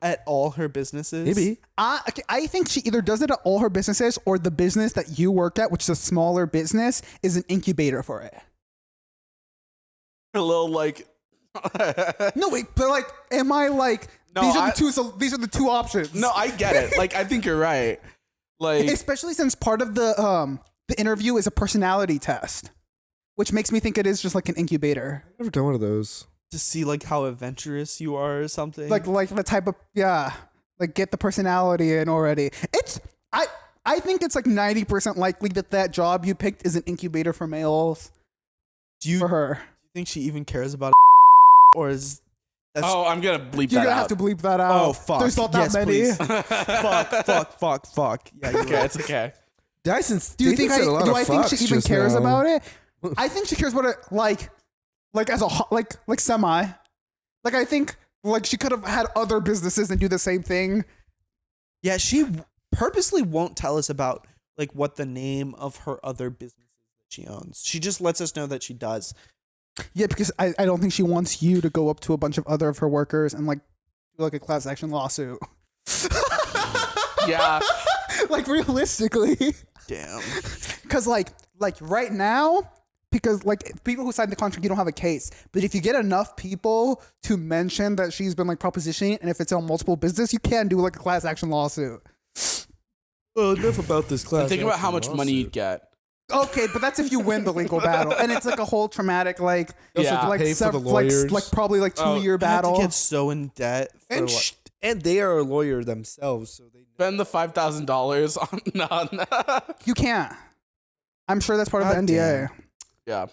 at all her businesses? Maybe. Okay, I think she either does it at all her businesses or the business that you work at, which is a smaller business, is an incubator for it. A little like. No, wait, but like, am I like? No, these are the two options. No, I get it. Like I think you're right. Like especially since part of the interview is a personality test, which makes me think it is just like an incubator, I've never done one of those. To see like how adventurous you are or something. like the type of like get the personality in already. I think it's like 90% likely that job you picked is an incubator for males do you for her. think she even cares about or is that's oh, I'm gonna bleep You're that gonna out. have to bleep that out. Oh, fuck. There's not that Yes, many. please. fuck. Yeah, you're Okay, right. it's okay. Dyson, Do you think said a lot do of I think she fucks even just cares now. about it? I think she cares about it like as a like semi. Like I think like she could have had other businesses and do the same thing. Yeah, she purposely won't tell us about like what the name of her other businesses that she owns. She just lets us know that she does. Yeah, because I don't think she wants you to go up to a bunch of other of her workers and like do like a class action lawsuit. Yeah. Like realistically. Damn. Because like right now, because like people who signed the contract, you don't have a case. But if you get enough people to mention that she's been like propositioning, and if it's on multiple business, you can do like a class action lawsuit. Well, enough about this class. Think about how much money you'd get. Okay, but that's if you win the legal battle, and it's like a whole traumatic like Yeah. like Pay for the like lawyers. like probably like 2 year I have to battle. get so in debt. For And what? and they are a lawyer themselves, so they know. Spend the $5,000 on no. You can't. I'm sure that's part of God the NDA. Yeah.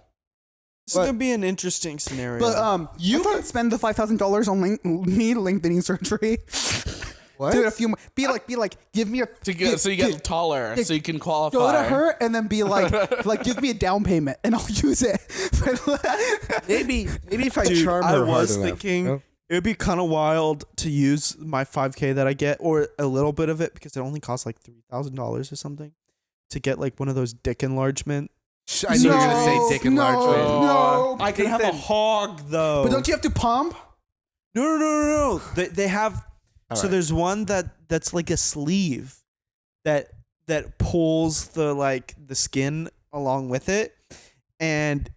This is gonna be an interesting scenario. But you can spend the $5,000 on knee lengthening surgery. What? Do it a few. Be like, give me a. So you get taller, so you can qualify. Go to her and then be like, give me a down payment and I'll use it. maybe if I Dude, charm I her was hard enough, thinking you know? it would be kind of wild to use my 5K that I get, or a little bit of it, because it only costs like $3,000 or something, to get like one of those dick enlargement. I knew you were gonna say dick enlargement. No, I can have a hog though. but don't you have to pump? No. They have. All So right. there's one that's like a sleeve that pulls the like the skin along with it, and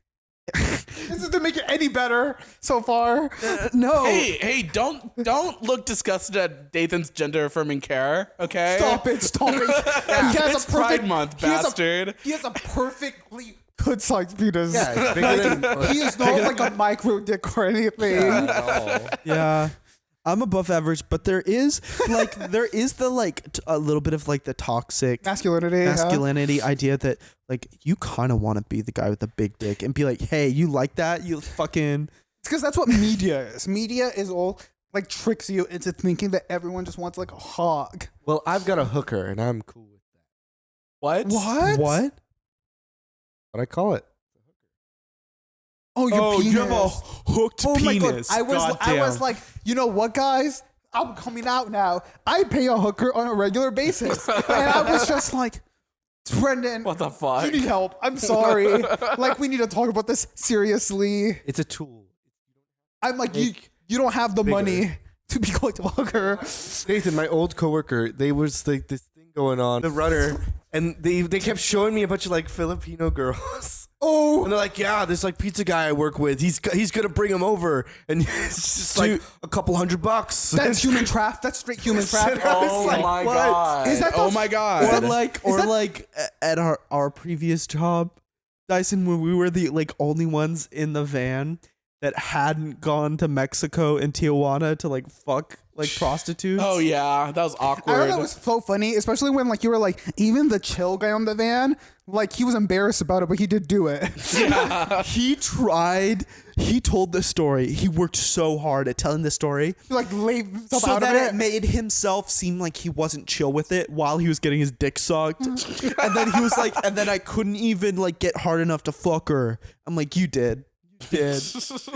This doesn't make it any better so far. No. Hey, don't look disgusted at Dathan's gender affirming care, okay? Stop it. It's Pride Month, bastard. He has a perfectly good sized penis. Yeah, it's bigger than. He is not like a micro dick or anything. Yeah. I'm above average, but there is a little bit of like the toxic masculinity idea that like you kind of want to be the guy with the big dick and be like, hey, you like that? You fucking. It's because that's what media is. Media is all like tricks you into thinking that everyone just wants like a hog. Well, I've got a hooker, and I'm cool with that. What? What I call it. Oh, your penis. You have a hooked penis. My God. I was like, you know what, guys? I'm coming out now. I pay a hooker on a regular basis. And I was just like, Brendan, What the fuck? you need help. I'm sorry. Like, we need to talk about this seriously. It's a tool. I'm like, you don't have the money to be going to a hooker. Nathan, my old coworker, they was like this thing going on, the runner, and they kept showing me a bunch of like Filipino girls. Oh, And they're like, yeah, this like pizza guy I work with, he's gonna bring him over, and it's just like a couple $100. that's human trafficking. That's straight human trafficking. Oh like, my what? god. Is that oh those- my god. Or like at our previous job, Dyson, when we were the like only ones in the van that hadn't gone to Mexico and Tijuana to like fuck like prostitutes. Oh yeah, that was I awkward. thought that was so funny, especially when like you were like, even the chill guy on the van, like he was embarrassed about it, but he did do it. He tried. He told the story. He worked so hard at telling the story He like laid himself so out that of it it. made himself seem like he wasn't chill with it while he was getting his dick sucked. And then he was like, and then I couldn't even like get hard enough to fuck her. I'm like, you did.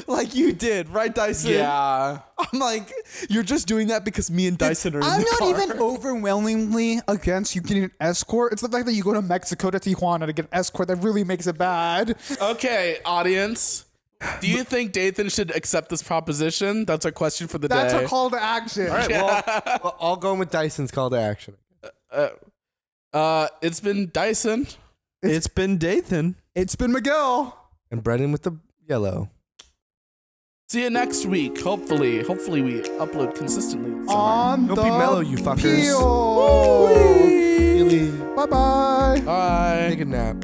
Like you did, right, Dyson? Yeah. I'm like, you're just doing that because me and Dyson are in I'm the not car. even overwhelmingly against you getting an escort. It's the fact that you go to Mexico to Tijuana to get an escort that really makes it bad. Okay, audience. Do you think Dathan should accept this proposition? That's our question for the That's day. our call to action. All right, well, I'll go with Dyson's call to action. It's been Dyson. It's been Dathan. It's been Miguel. And Brendan with the yellow. See you next week. Hopefully we upload consistently. this summer. On Don't the be mellow, you fuckers. peel. Really? Bye-bye. Bye. Take a nap.